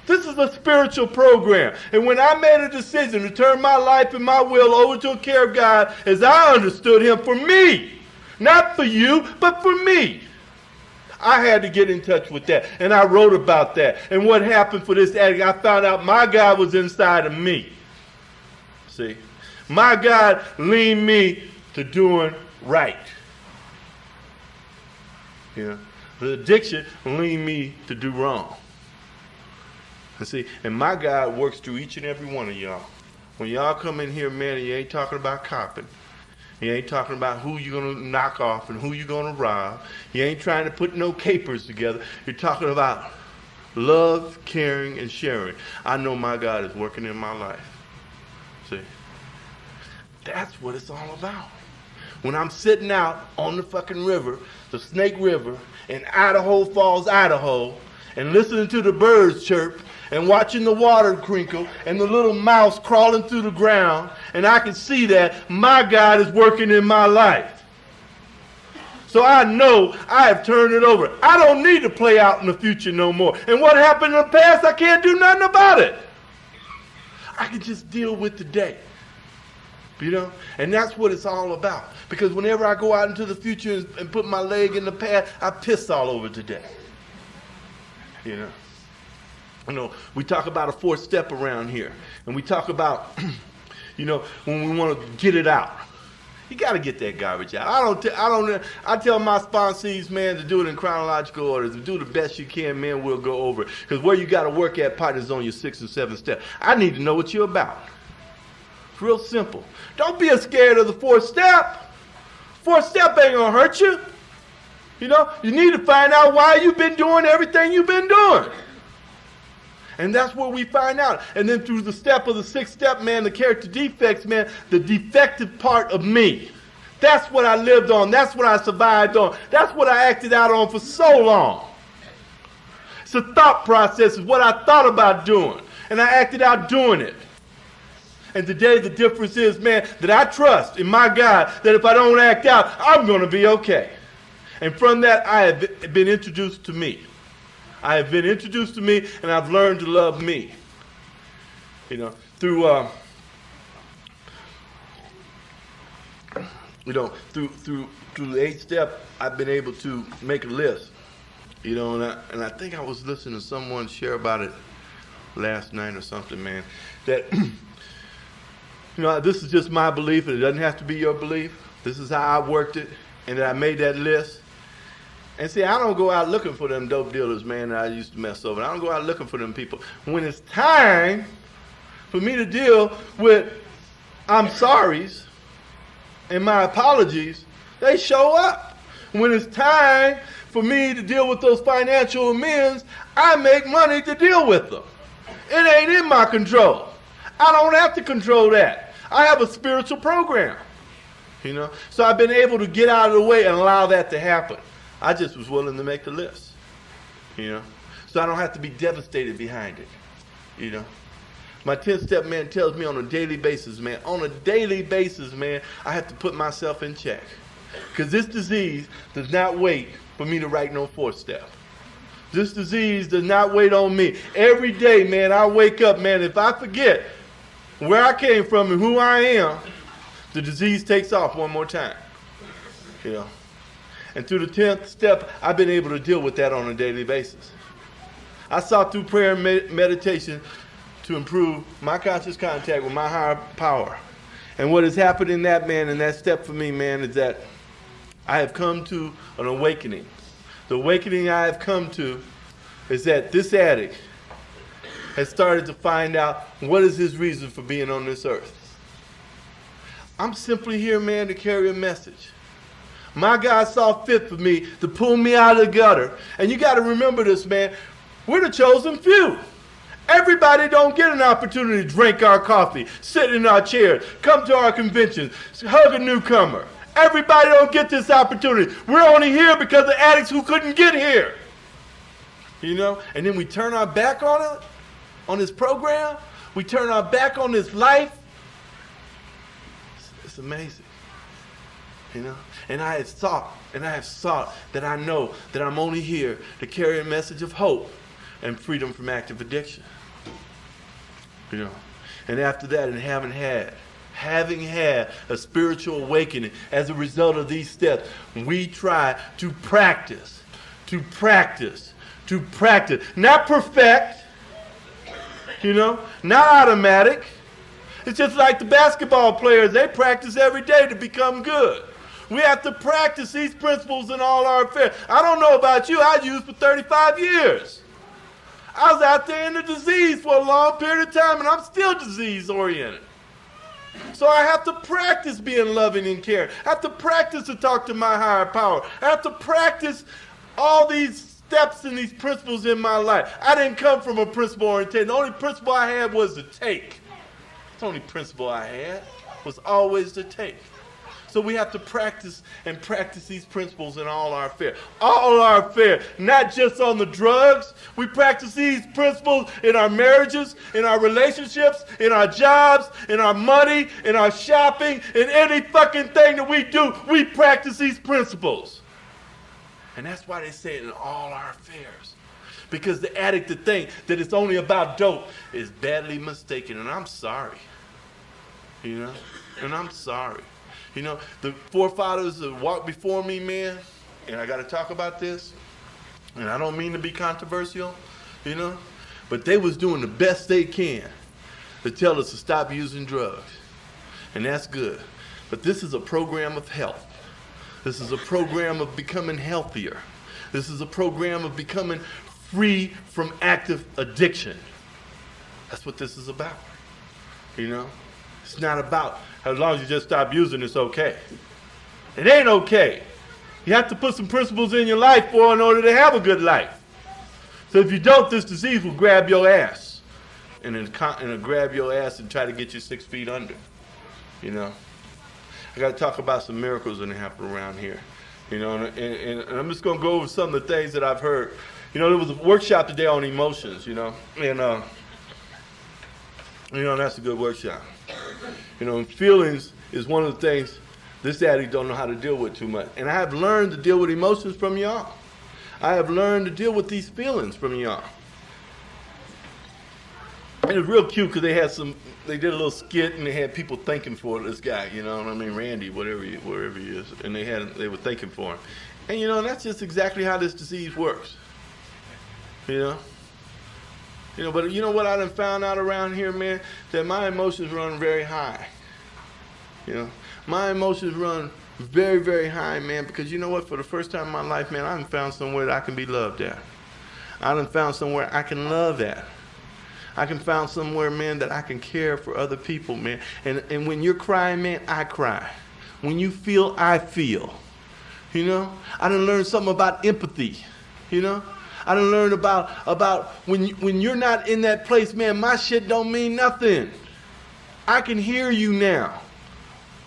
This is a spiritual program. And when I made a decision to turn my life and my will over to the care of God as I understood him for me, not for you, but for me, I had to get in touch with that. And I wrote about that. And what happened for this addict, I found out my God was inside of me. See? My God leaned me to doing right. You know? The addiction leaned me to do wrong. And see, and my God works through each and every one of y'all. When y'all come in here, man, you ain't talking about copping. You ain't talking about who you're going to knock off and who you're going to rob. You ain't trying to put no capers together. You're talking about love, caring, and sharing. I know my God is working in my life. See? That's what it's all about. When I'm sitting out on the fucking river, the Snake River, in Idaho Falls, Idaho, and listening to the birds chirp, and watching the water crinkle and the little mouse crawling through the ground, and I can see that my God is working in my life. So I know I have turned it over. I don't need to play out in the future no more. And what happened in the past, I can't do nothing about it. I can just deal with today. You know? And that's what it's all about. Because whenever I go out into the future and put my leg in the past, I piss all over today. You know? You know, we talk about a fourth step around here. And we talk about, you know, when we want to get it out. You got to get that garbage out. I tell my sponsees, man, to do it in chronological order. To do the best you can, man, we'll go over it. Because where you got to work at, partners, on your 6th and 7th step. I need to know what you're about. It's real simple. Don't be scared of the fourth step. Fourth step ain't going to hurt you. You know, you need to find out why you've been doing everything you've been doing. And that's what we find out. And then through the step of the 6th step, man, the character defects, man, the defective part of me, That's what I lived on. That's what I survived on. That's what I acted out on for so long. It's a thought process. It's what I thought about doing. And I acted out doing it. And today the difference is, man, that I trust in my God that if I don't act out, I'm going to be okay. And from that, I have been introduced to me. I have been introduced to me, and I've learned to love me. Through the 8th step, I've been able to make a list. And I think I was listening to someone share about it last night or something, man. That this is just my belief, and it doesn't have to be your belief. This is how I worked it, and that I made that list. And see, I don't go out looking for them dope dealers, man, that I used to mess over. I don't go out looking for them people. When it's time for me to deal with I'm sorries and my apologies, they show up. When it's time for me to deal with those financial amends, I make money to deal with them. It ain't in my control. I don't have to control that. I have a spiritual program, So I've been able to get out of the way and allow that to happen. I just was willing to make the list, So I don't have to be devastated behind it, My 10th step, man, tells me on a daily basis, man. On a daily basis, man, I have to put myself in check. Because this disease does not wait for me to write no 4th step. This disease does not wait on me. Every day, man, I wake up, man, if I forget where I came from and who I am, the disease takes off one more time. And through the 10th step, I've been able to deal with that on a daily basis. I sought through prayer and meditation to improve my conscious contact with my higher power. And what has happened in that, man, in that step for me, man, is that I have come to an awakening. The awakening I have come to is that this addict has started to find out what is his reason for being on this earth. I'm simply here, man, to carry a message. My God saw fit for me to pull me out of the gutter. And you got to remember this, man. We're the chosen few. Everybody don't get an opportunity to drink our coffee, sit in our chairs, come to our conventions, hug a newcomer. Everybody don't get this opportunity. We're only here because of addicts who couldn't get here. And then we turn our back on it, on this program. We turn our back on this life. It's amazing. And I have sought that I know that I'm only here to carry a message of hope and freedom from active addiction. And after that, and having had a spiritual awakening as a result of these steps, we try to practice, not perfect, not automatic. It's just like the basketball players, they practice every day to become good. We have to practice these principles in all our affairs. I don't know about you, I used for 35 years. I was out there in the disease for a long period of time, and I'm still disease-oriented. So I have to practice being loving and caring. I have to practice to talk to my higher power. I have to practice all these steps and these principles in my life. I didn't come from a principle orientation. The only principle I had was to take. The only principle I had was always to take. So we have to practice these principles in all our affairs. All our affairs, not just on the drugs. We practice these principles in our marriages, in our relationships, in our jobs, in our money, in our shopping, in any fucking thing that we do. We practice these principles. And that's why they say it in all our affairs. Because the addict to think that it's only about dope is badly mistaken. And I'm sorry. And I'm sorry. The forefathers that walked before me, man, and I got to talk about this, and I don't mean to be controversial, but they was doing the best they can to tell us to stop using drugs. And that's good. But this is a program of health. This is a program of becoming healthier. This is a program of becoming free from active addiction. That's what this is about. It's not about as long as you just stop using, it's okay. It ain't okay. You have to put some principles in your life in order to have a good life. So if you don't, this disease will grab your ass. And it'll grab your ass and try to get you 6 feet under. And I got to talk about some miracles that happen around here. You know, and I'm just going to go over some of the things that I've heard. You know, there was a workshop today on emotions, you know, and, you know, that's a good workshop. You know, and feelings is one of the things this addict don't know how to deal with too much. And I have learned to deal with emotions from y'all. I have learned to deal with these feelings from y'all. And it was real cute because they did a little skit and they had people thanking for this guy, you know what I mean, Randy, wherever he is, and they were thanking for him. And you know, that's just exactly how this disease works. You know, but you know what I done found out around here, man, that my emotions run very high. You know, my emotions run very, very high, man, because you know what, for the first time in my life, man, I done found somewhere that I can be loved at. I done found somewhere I can love at. I can find somewhere, man, that I can care for other people, man. And when you're crying, man, I cry. When you feel, I feel. You know? I done learned something about empathy. You know? I done learned about when you're not in that place, man, my shit don't mean nothing. I can hear you now.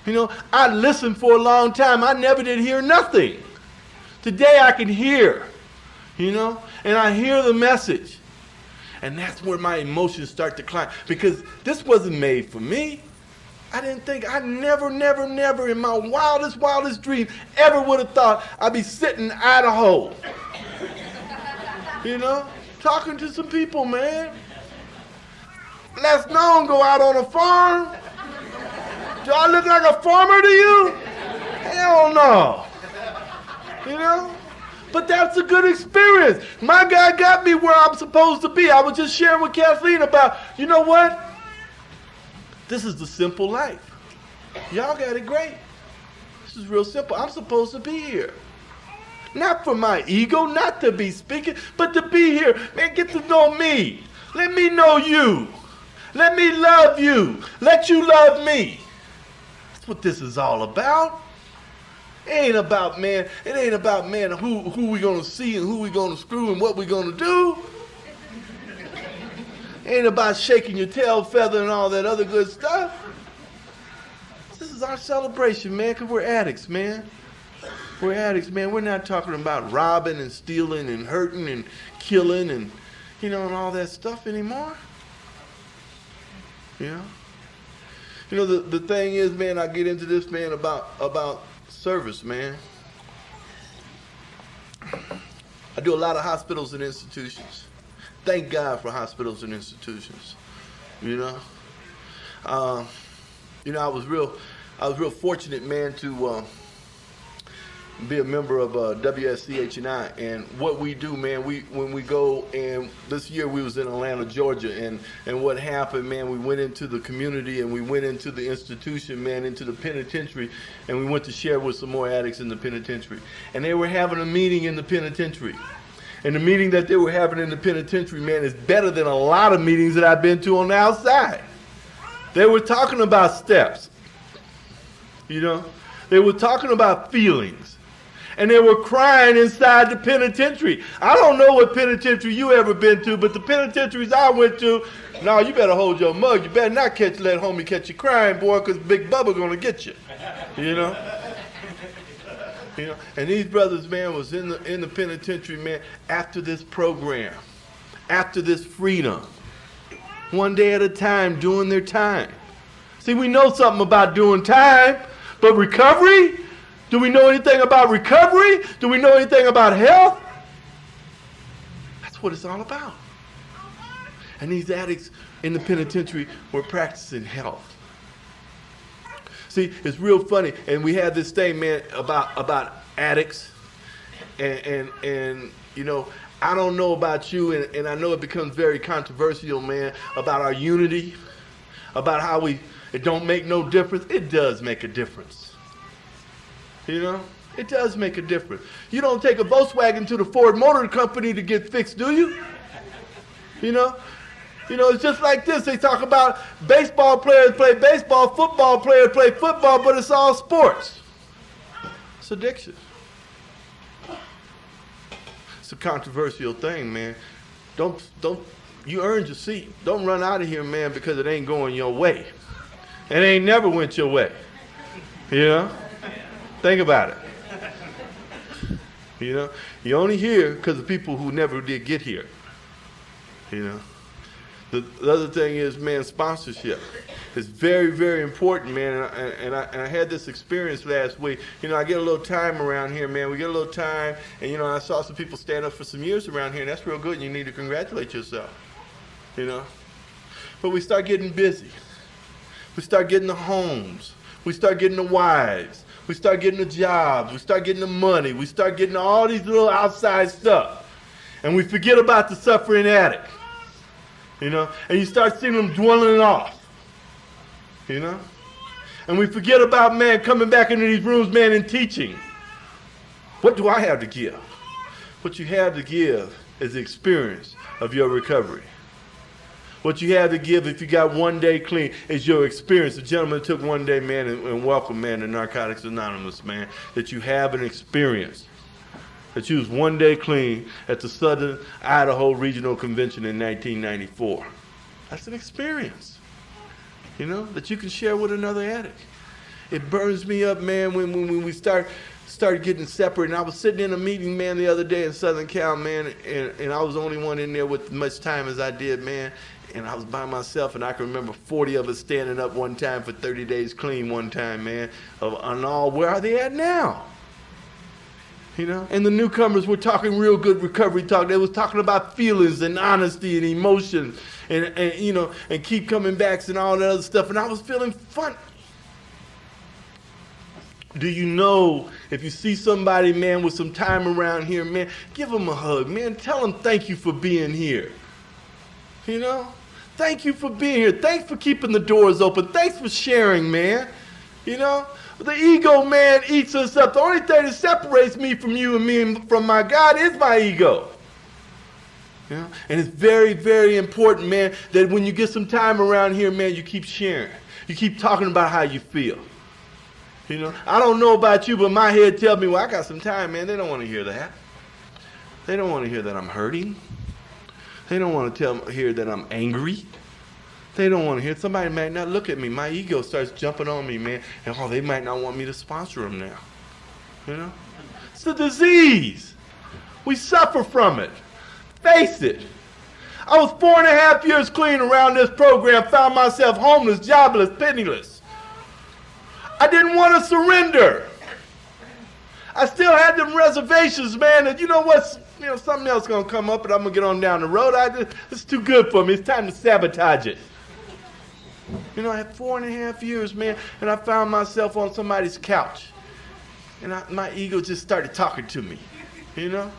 You know? I listened for a long time. I never did hear nothing. Today I can hear. You know? And I hear the message. And that's where my emotions start to climb. Because this wasn't made for me. I never in my wildest dream ever would have thought I'd be sitting in Idaho. You know, talking to some people, man. Let's known go out on a farm. Do I look like a farmer to you? Hell no. You know? But that's a good experience. My guy got me where I'm supposed to be. I was just sharing with Kathleen about, you know what? This is the simple life. Y'all got it great. This is real simple. I'm supposed to be here. Not for my ego, not to be speaking, but to be here. Man, get to know me. Let me know you. Let me love you. Let you love me. That's what this is all about. It ain't about, man, who we gonna see and who we gonna screw and what we gonna do. It ain't about shaking your tail feather and all that other good stuff. This is our celebration, man, because we're addicts, man. We're addicts, man. We're not talking about robbing and stealing and hurting and killing and, you know, and all that stuff anymore. You know? You know, the thing is, man, I get into this, man, about service, man. I do a lot of hospitals and institutions. Thank God for hospitals and institutions. You know, I was real fortunate, man, to be a member of WSCH&I, and what we do, man, when we go, and this year we was in Atlanta, Georgia, and what happened, man, we went into the community and we went into the institution, man, into the penitentiary, and we went to share with some more addicts in the penitentiary. And they were having a meeting in the penitentiary. And the meeting that they were having in the penitentiary, man, is better than a lot of meetings that I've been to on the outside. They were talking about steps. You know? They were talking about feelings. And they were crying inside the penitentiary. I don't know what penitentiary you ever been to, but the penitentiaries I went to, no, you better hold your mug. You better not let homie catch you crying, boy, because Big Bubba gonna get you. You know? You know? And these brothers, man, was in the penitentiary, man, after this program, after this freedom, one day at a time, doing their time. See, we know something about doing time, but recovery? Do we know anything about recovery? Do we know anything about health? That's what it's all about. And these addicts in the penitentiary were practicing health. See, it's real funny. And we had this thing, man, about addicts. And you know, I don't know about you, and I know it becomes very controversial, man, about our unity, about how it don't make no difference. It does make a difference. You know, it does make a difference. You don't take a Volkswagen to the Ford Motor Company to get fixed, do you? You know, it's just like this. They talk about baseball players play baseball, football players play football, but it's all sports. It's addiction. It's a controversial thing, man. Don't you earned your seat. Don't run out of here, man, because it ain't going your way. It ain't never went your way. You know? Think about it. You know? You're only here because of people who never did get here. You know? The other thing is, man, sponsorship. It's very, very important, man. And I had this experience last week. You know, I get a little time around here, man. We get a little time. And, you know, I saw some people stand up for some years around here, and that's real good. And you need to congratulate yourself. You know? But we start getting busy. We start getting the homes. We start getting the wives. We start getting the jobs. We start getting the money. We start getting all these little outside stuff. And we forget about the suffering addict. You know, and you start seeing them dwindling off, you know, and we forget about, man, coming back into these rooms, man, and teaching. What do I have to give? What you have to give is the experience of your recovery. What you have to give if you got one day clean is your experience. The gentleman took one day, man, and welcomed, man, to Narcotics Anonymous, man, that you have an experience. That you was one day clean at the Southern Idaho Regional Convention in 1994. That's an experience, you know, that you can share with another addict. It burns me up, man, when we started getting separate. And I was sitting in a meeting, man, the other day in Southern Cal, man, and I was the only one in there with as much time as I did, man. And I was by myself, and I can remember 40 of us standing up one time for 30 days clean one time, man. Where are they at now? You know, and the newcomers were talking real good recovery talk. They was talking about feelings and honesty and emotion and you know, and keep coming backs and all that other stuff. And I was feeling fun. Do you know, if you see somebody, man, with some time around here, man, give them a hug, man. Tell them thank you for being here. You know, thank you for being here. Thanks for keeping the doors open. Thanks for sharing, man. You know. The ego, man, eats us up. The only thing that separates me from you and me and from my God is my ego. You know? And it's very, very important, man, that when you get some time around here, man, you keep sharing. You keep talking about how you feel. You know, I don't know about you, but my head tells me, well, I got some time, man. They don't want to hear that. They don't want to hear that I'm hurting. They don't want to hear that I'm angry. They don't want to hear it. Somebody might not look at me. My ego starts jumping on me, man. And they might not want me to sponsor them now. You know? It's a disease. We suffer from it. Face it. I was 4.5 years clean around this program, found myself homeless, jobless, penniless. I didn't want to surrender. I still had them reservations, man, and you know what? You know, something else going to come up and I'm going to get on down the road. It's too good for me. It's time to sabotage it. You know, I had 4.5 years, man, and I found myself on somebody's couch. And my ego just started talking to me, you know?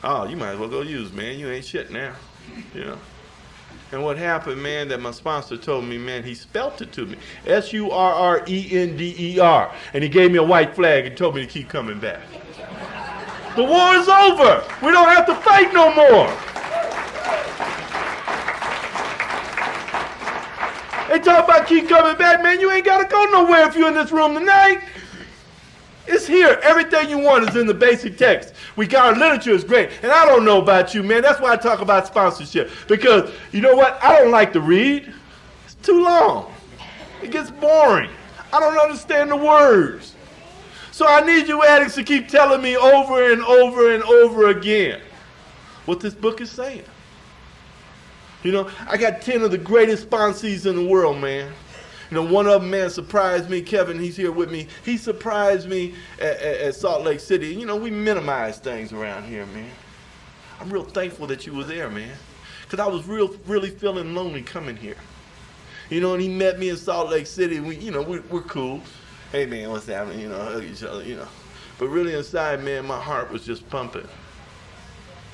Oh, you might as well go use, man. You ain't shit now, you know? And what happened, man, that my sponsor told me, man, he spelt it to me. SURRENDER. And he gave me a white flag and told me to keep coming back. The war is over. We don't have to fight no more. They talk about keep coming back, man. You ain't got to go nowhere if you're in this room tonight. It's here. Everything you want is in the basic text. Our literature is great. And I don't know about you, man. That's why I talk about sponsorship. Because, you know what? I don't like to read. It's too long. It gets boring. I don't understand the words. So I need you addicts to keep telling me over and over and over again what this book is saying. You know, I got 10 of the greatest sponsees in the world, man. You know, one of them, man, surprised me. Kevin, he's here with me. He surprised me at Salt Lake City. You know, we minimize things around here, man. I'm real thankful that you were there, man. Because I was really feeling lonely coming here. You know, and he met me in Salt Lake City. We're cool. Hey, man, what's happening? You know, hug each other, you know. But really inside, man, my heart was just pumping.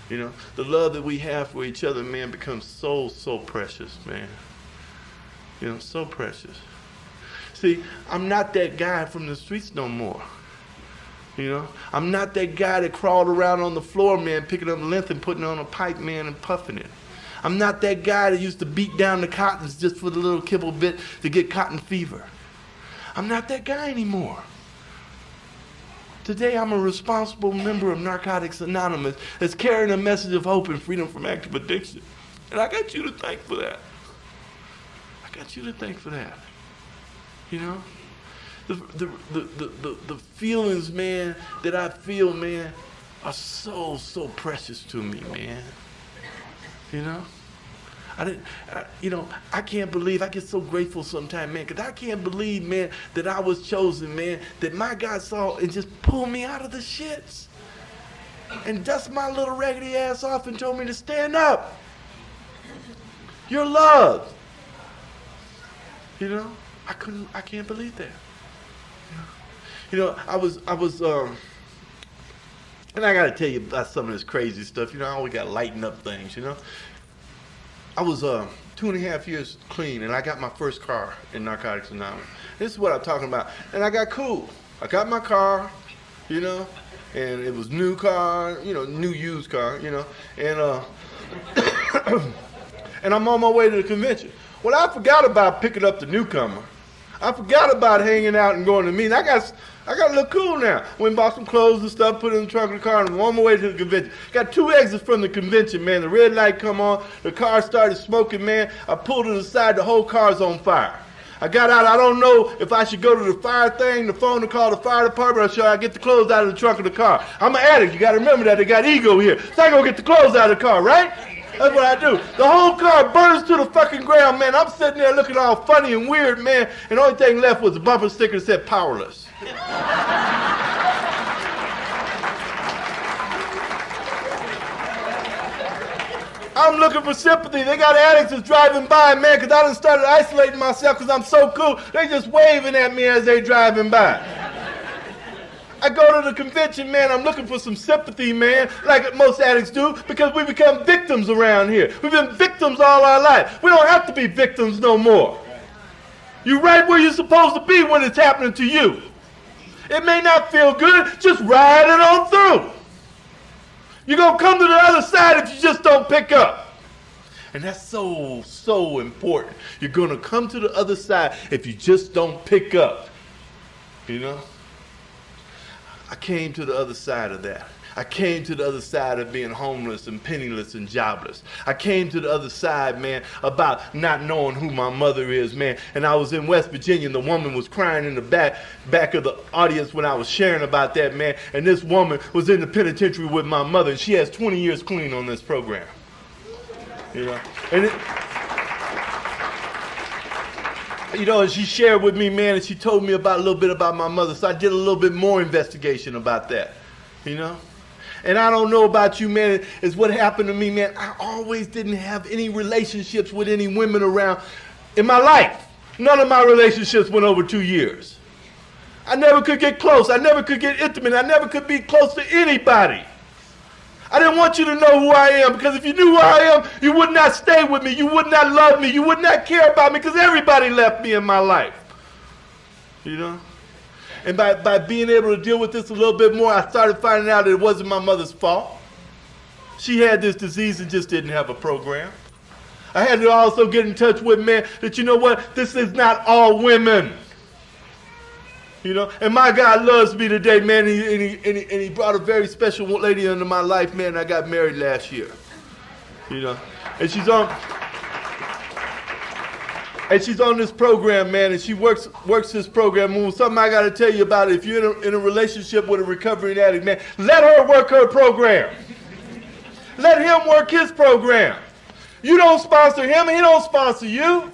You know, the love that we have for each other, man, becomes so precious, man. You know, so precious. See, I'm not that guy from the streets no more. You know, I'm not that guy that crawled around on the floor, man, picking up lint and putting it on a pipe, man, and puffing it. I'm not that guy that used to beat down the cottons just for the little kibble bit to get cotton fever. I'm not that guy anymore. Today, I'm a responsible member of Narcotics Anonymous that's carrying a message of hope and freedom from active addiction. And I got you to thank for that. I got you to thank for that. You know? the feelings, man, that I feel, man, are so precious to me, man. You know? I can't believe, I get so grateful sometimes, man, because I can't believe, man, that I was chosen, man, that my God saw and just pulled me out of the shits and dust my little raggedy ass off and told me to stand up. You're loved. You know, I can't believe that. You know, I was, and I got to tell you about some of this crazy stuff. You know, I always got to lighten up things, you know. I was 2.5 years clean, and I got my first car in Narcotics Anonymous. This is what I'm talking about. And I got cool. I got my car, you know, and it was new car, you know, new used car, you know, and and I'm on my way to the convention. Well, I forgot about picking up the newcomer. I forgot about hanging out and going to meetings. I got to look cool now. Went and bought some clothes and stuff, put it in the trunk of the car, and I'm on my way to the convention. Got 2 exits from the convention, man. The red light come on. The car started smoking, man. I pulled it aside. The whole car's on fire. I got out. I don't know if I should go to the fire thing, the phone to call the fire department, or should I get the clothes out of the trunk of the car? I'm an addict. You got to remember that. They got ego here. So I go get the clothes out of the car, right? That's what I do. The whole car burns to the fucking ground, man. I'm sitting there looking all funny and weird, man. And the only thing left was a bumper sticker that said powerless. I'm looking for sympathy. They got addicts that's driving by, man, because I done started isolating myself because I'm so cool. They just waving at me as they driving by. I go to the convention, man, I'm looking for some sympathy, man, like most addicts do, because we become victims around here. We've been victims all our life. We don't have to be victims no more. You're right where you're supposed to be when it's happening to you. It may not feel good, just ride it on through. You're going to come to the other side if you just don't pick up. And that's so important. You're going to come to the other side if you just don't pick up. You know? I came to the other side of that. I came to the other side of being homeless and penniless and jobless. I came to the other side, man, about not knowing who my mother is, man. And I was in West Virginia, and the woman was crying in the back of the audience when I was sharing about that, man. And this woman was in the penitentiary with my mother, and she has 20 years clean on this program. You know, and she shared with me, man, and she told me about a little bit about my mother. So I did a little bit more investigation about that, you know. And I don't know about you, man, is what happened to me, man. I always didn't have any relationships with any women around in my life. None of my relationships went over 2 years. I never could get close. I never could get intimate. I never could be close to anybody. I didn't want you to know who I am, because if you knew who I am, you would not stay with me. You would not love me. You would not care about me, because everybody left me in my life. You know? And by being able to deal with this a little bit more, I started finding out that it wasn't my mother's fault. She had this disease and just didn't have a program. I had to also get in touch with, man, that you know what? This is not all women. You know, and my God loves me today, man, and he brought a very special lady into my life, man. I got married last year, you know, and she's on this program, man, and she works this program. And something I got to tell you about it, if you're in a relationship with a recovering addict, man, let her work her program. Let him work his program. You don't sponsor him, he don't sponsor you.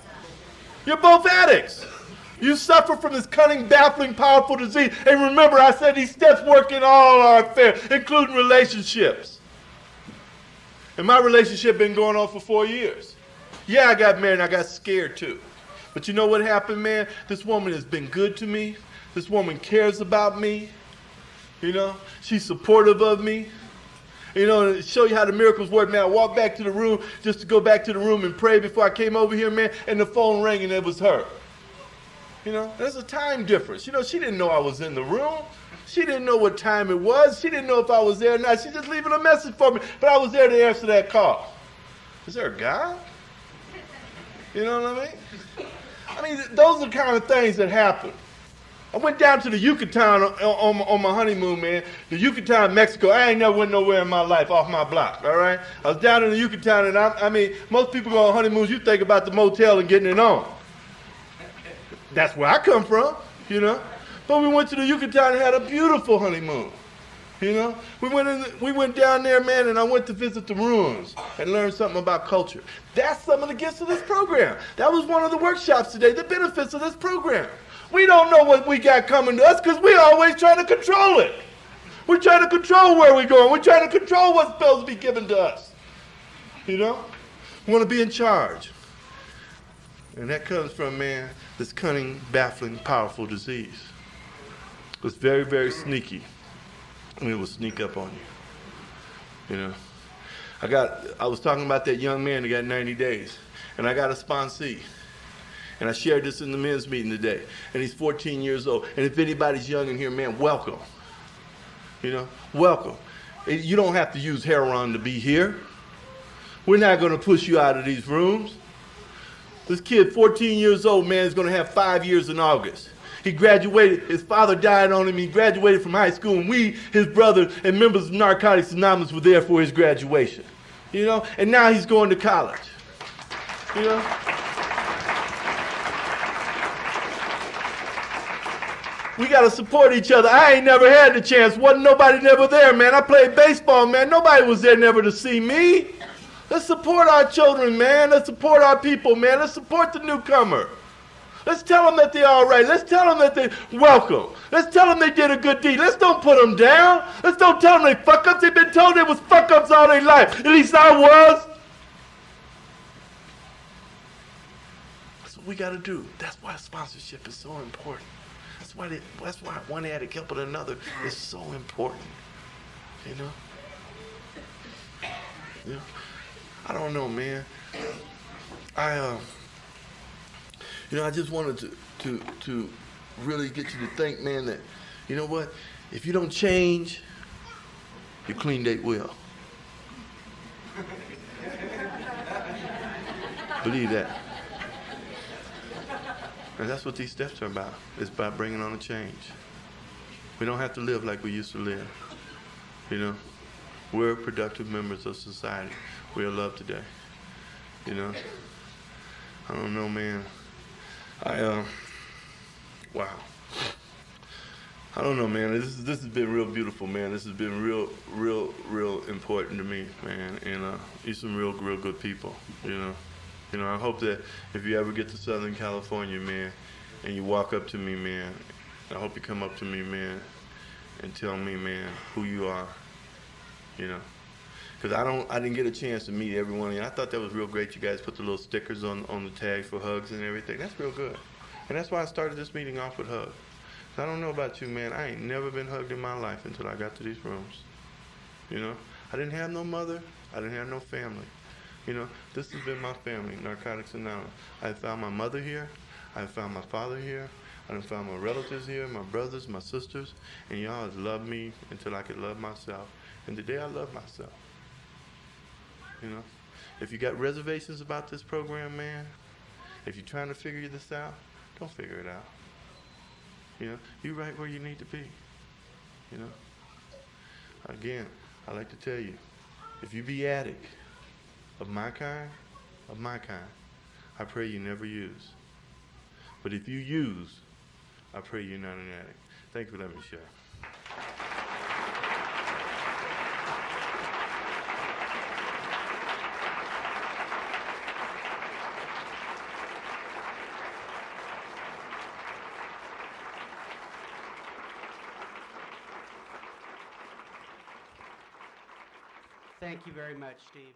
You're both addicts. You suffer from this cunning, baffling, powerful disease. And remember, I said these steps work in all our affairs, including relationships. And my relationship been going on for 4 years. Yeah, I got married and I got scared too. But you know what happened, man? This woman has been good to me. This woman cares about me. You know, she's supportive of me. You know, to show you how the miracles work, man, I walked back to the room just to go back to the room and pray before I came over here, man, and the phone rang and it was her. You know, there's a time difference. You know, she didn't know I was in the room. She didn't know what time it was. She didn't know if I was there or not. She just leaving a message for me. But I was there to answer that call. Is there a God? You know what I mean? I mean, those are the kind of things that happen. I went down to the Yucatan on my honeymoon, man. The Yucatan, Mexico. I ain't never went nowhere in my life off my block, all right? I was down in the Yucatan, and I mean, most people go on honeymoons, you think about the motel and getting it on. That's where I come from, you know. But we went to the Yucatan and had a beautiful honeymoon. You know, we went down there, man, and I went to visit the ruins and learn something about culture. That's some of the gifts of this program. That was one of the workshops today, the benefits of this program. We don't know what we got coming to us because we always trying to control it. We're trying to control where we're going. We're trying to control what's supposed to be given to us. You know, we want to be in charge. And that comes from, man, this cunning, baffling, powerful disease. It's very, very sneaky. And it will sneak up on you. You know, I was talking about that young man that got 90 days, and I got a sponsee. And I shared this in the men's meeting today. And he's 14 years old. And if anybody's young in here, man, welcome. You know, welcome. You don't have to use heroin to be here. We're not going to push you out of these rooms. This kid, 14 years old, man, is going to have 5 years in August. He graduated, his father died on him, he graduated from high school, and we, his brother, and members of Narcotics Anonymous were there for his graduation. You know, and now he's going to college. You know? We got to support each other. I ain't never had the chance. Wasn't nobody never there, man. I played baseball, man. Nobody was there never to see me. Let's support our children, man. Let's support our people, man. Let's support the newcomer. Let's tell them that they're all right. Let's tell them that they're welcome. Let's tell them they did a good deed. Let's don't put them down. Let's don't tell them they fuck-ups. They've been told they was fuck-ups all their life. At least I was. That's what we got to do. That's why sponsorship is so important. That's why one addict helping another is so important. You know? Yeah. I don't know, man. I just wanted to really get you to think, man, that, you know what? If you don't change, your clean date will. Believe that. And that's what these steps are about. It's about bringing on a change. We don't have to live like we used to live. You know? We're productive members of society. We are loved today. You know? I don't know, man. Wow. I don't know, man. This has been real beautiful, man. This has been real important to me, man. And you're some real good people, you know. You know, I hope that if you ever get to Southern California, man, and you walk up to me, man, I hope you come up to me, man, and tell me, man, who you are, you know. Because I didn't get a chance to meet everyone. And I thought that was real great. You guys put the little stickers on the tags for hugs and everything. That's real good. And that's why I started this meeting off with hugs. I don't know about you, man. I ain't never been hugged in my life until I got to these rooms. You know, I didn't have no mother. I didn't have no family. You know, this has been my family, Narcotics Anonymous. I found my mother here. I found my father here. I found my relatives here, my brothers, my sisters. And y'all has loved me until I could love myself. And today I love myself. You know, if you got reservations about this program, man, if you're trying to figure this out, don't figure it out. You know, you're right where you need to be. You know, again, I like to tell you, if you be addict of my kind, I pray you never use. But if you use, I pray you're not an addict. Thank you for letting me share. Thank you very much, Steve.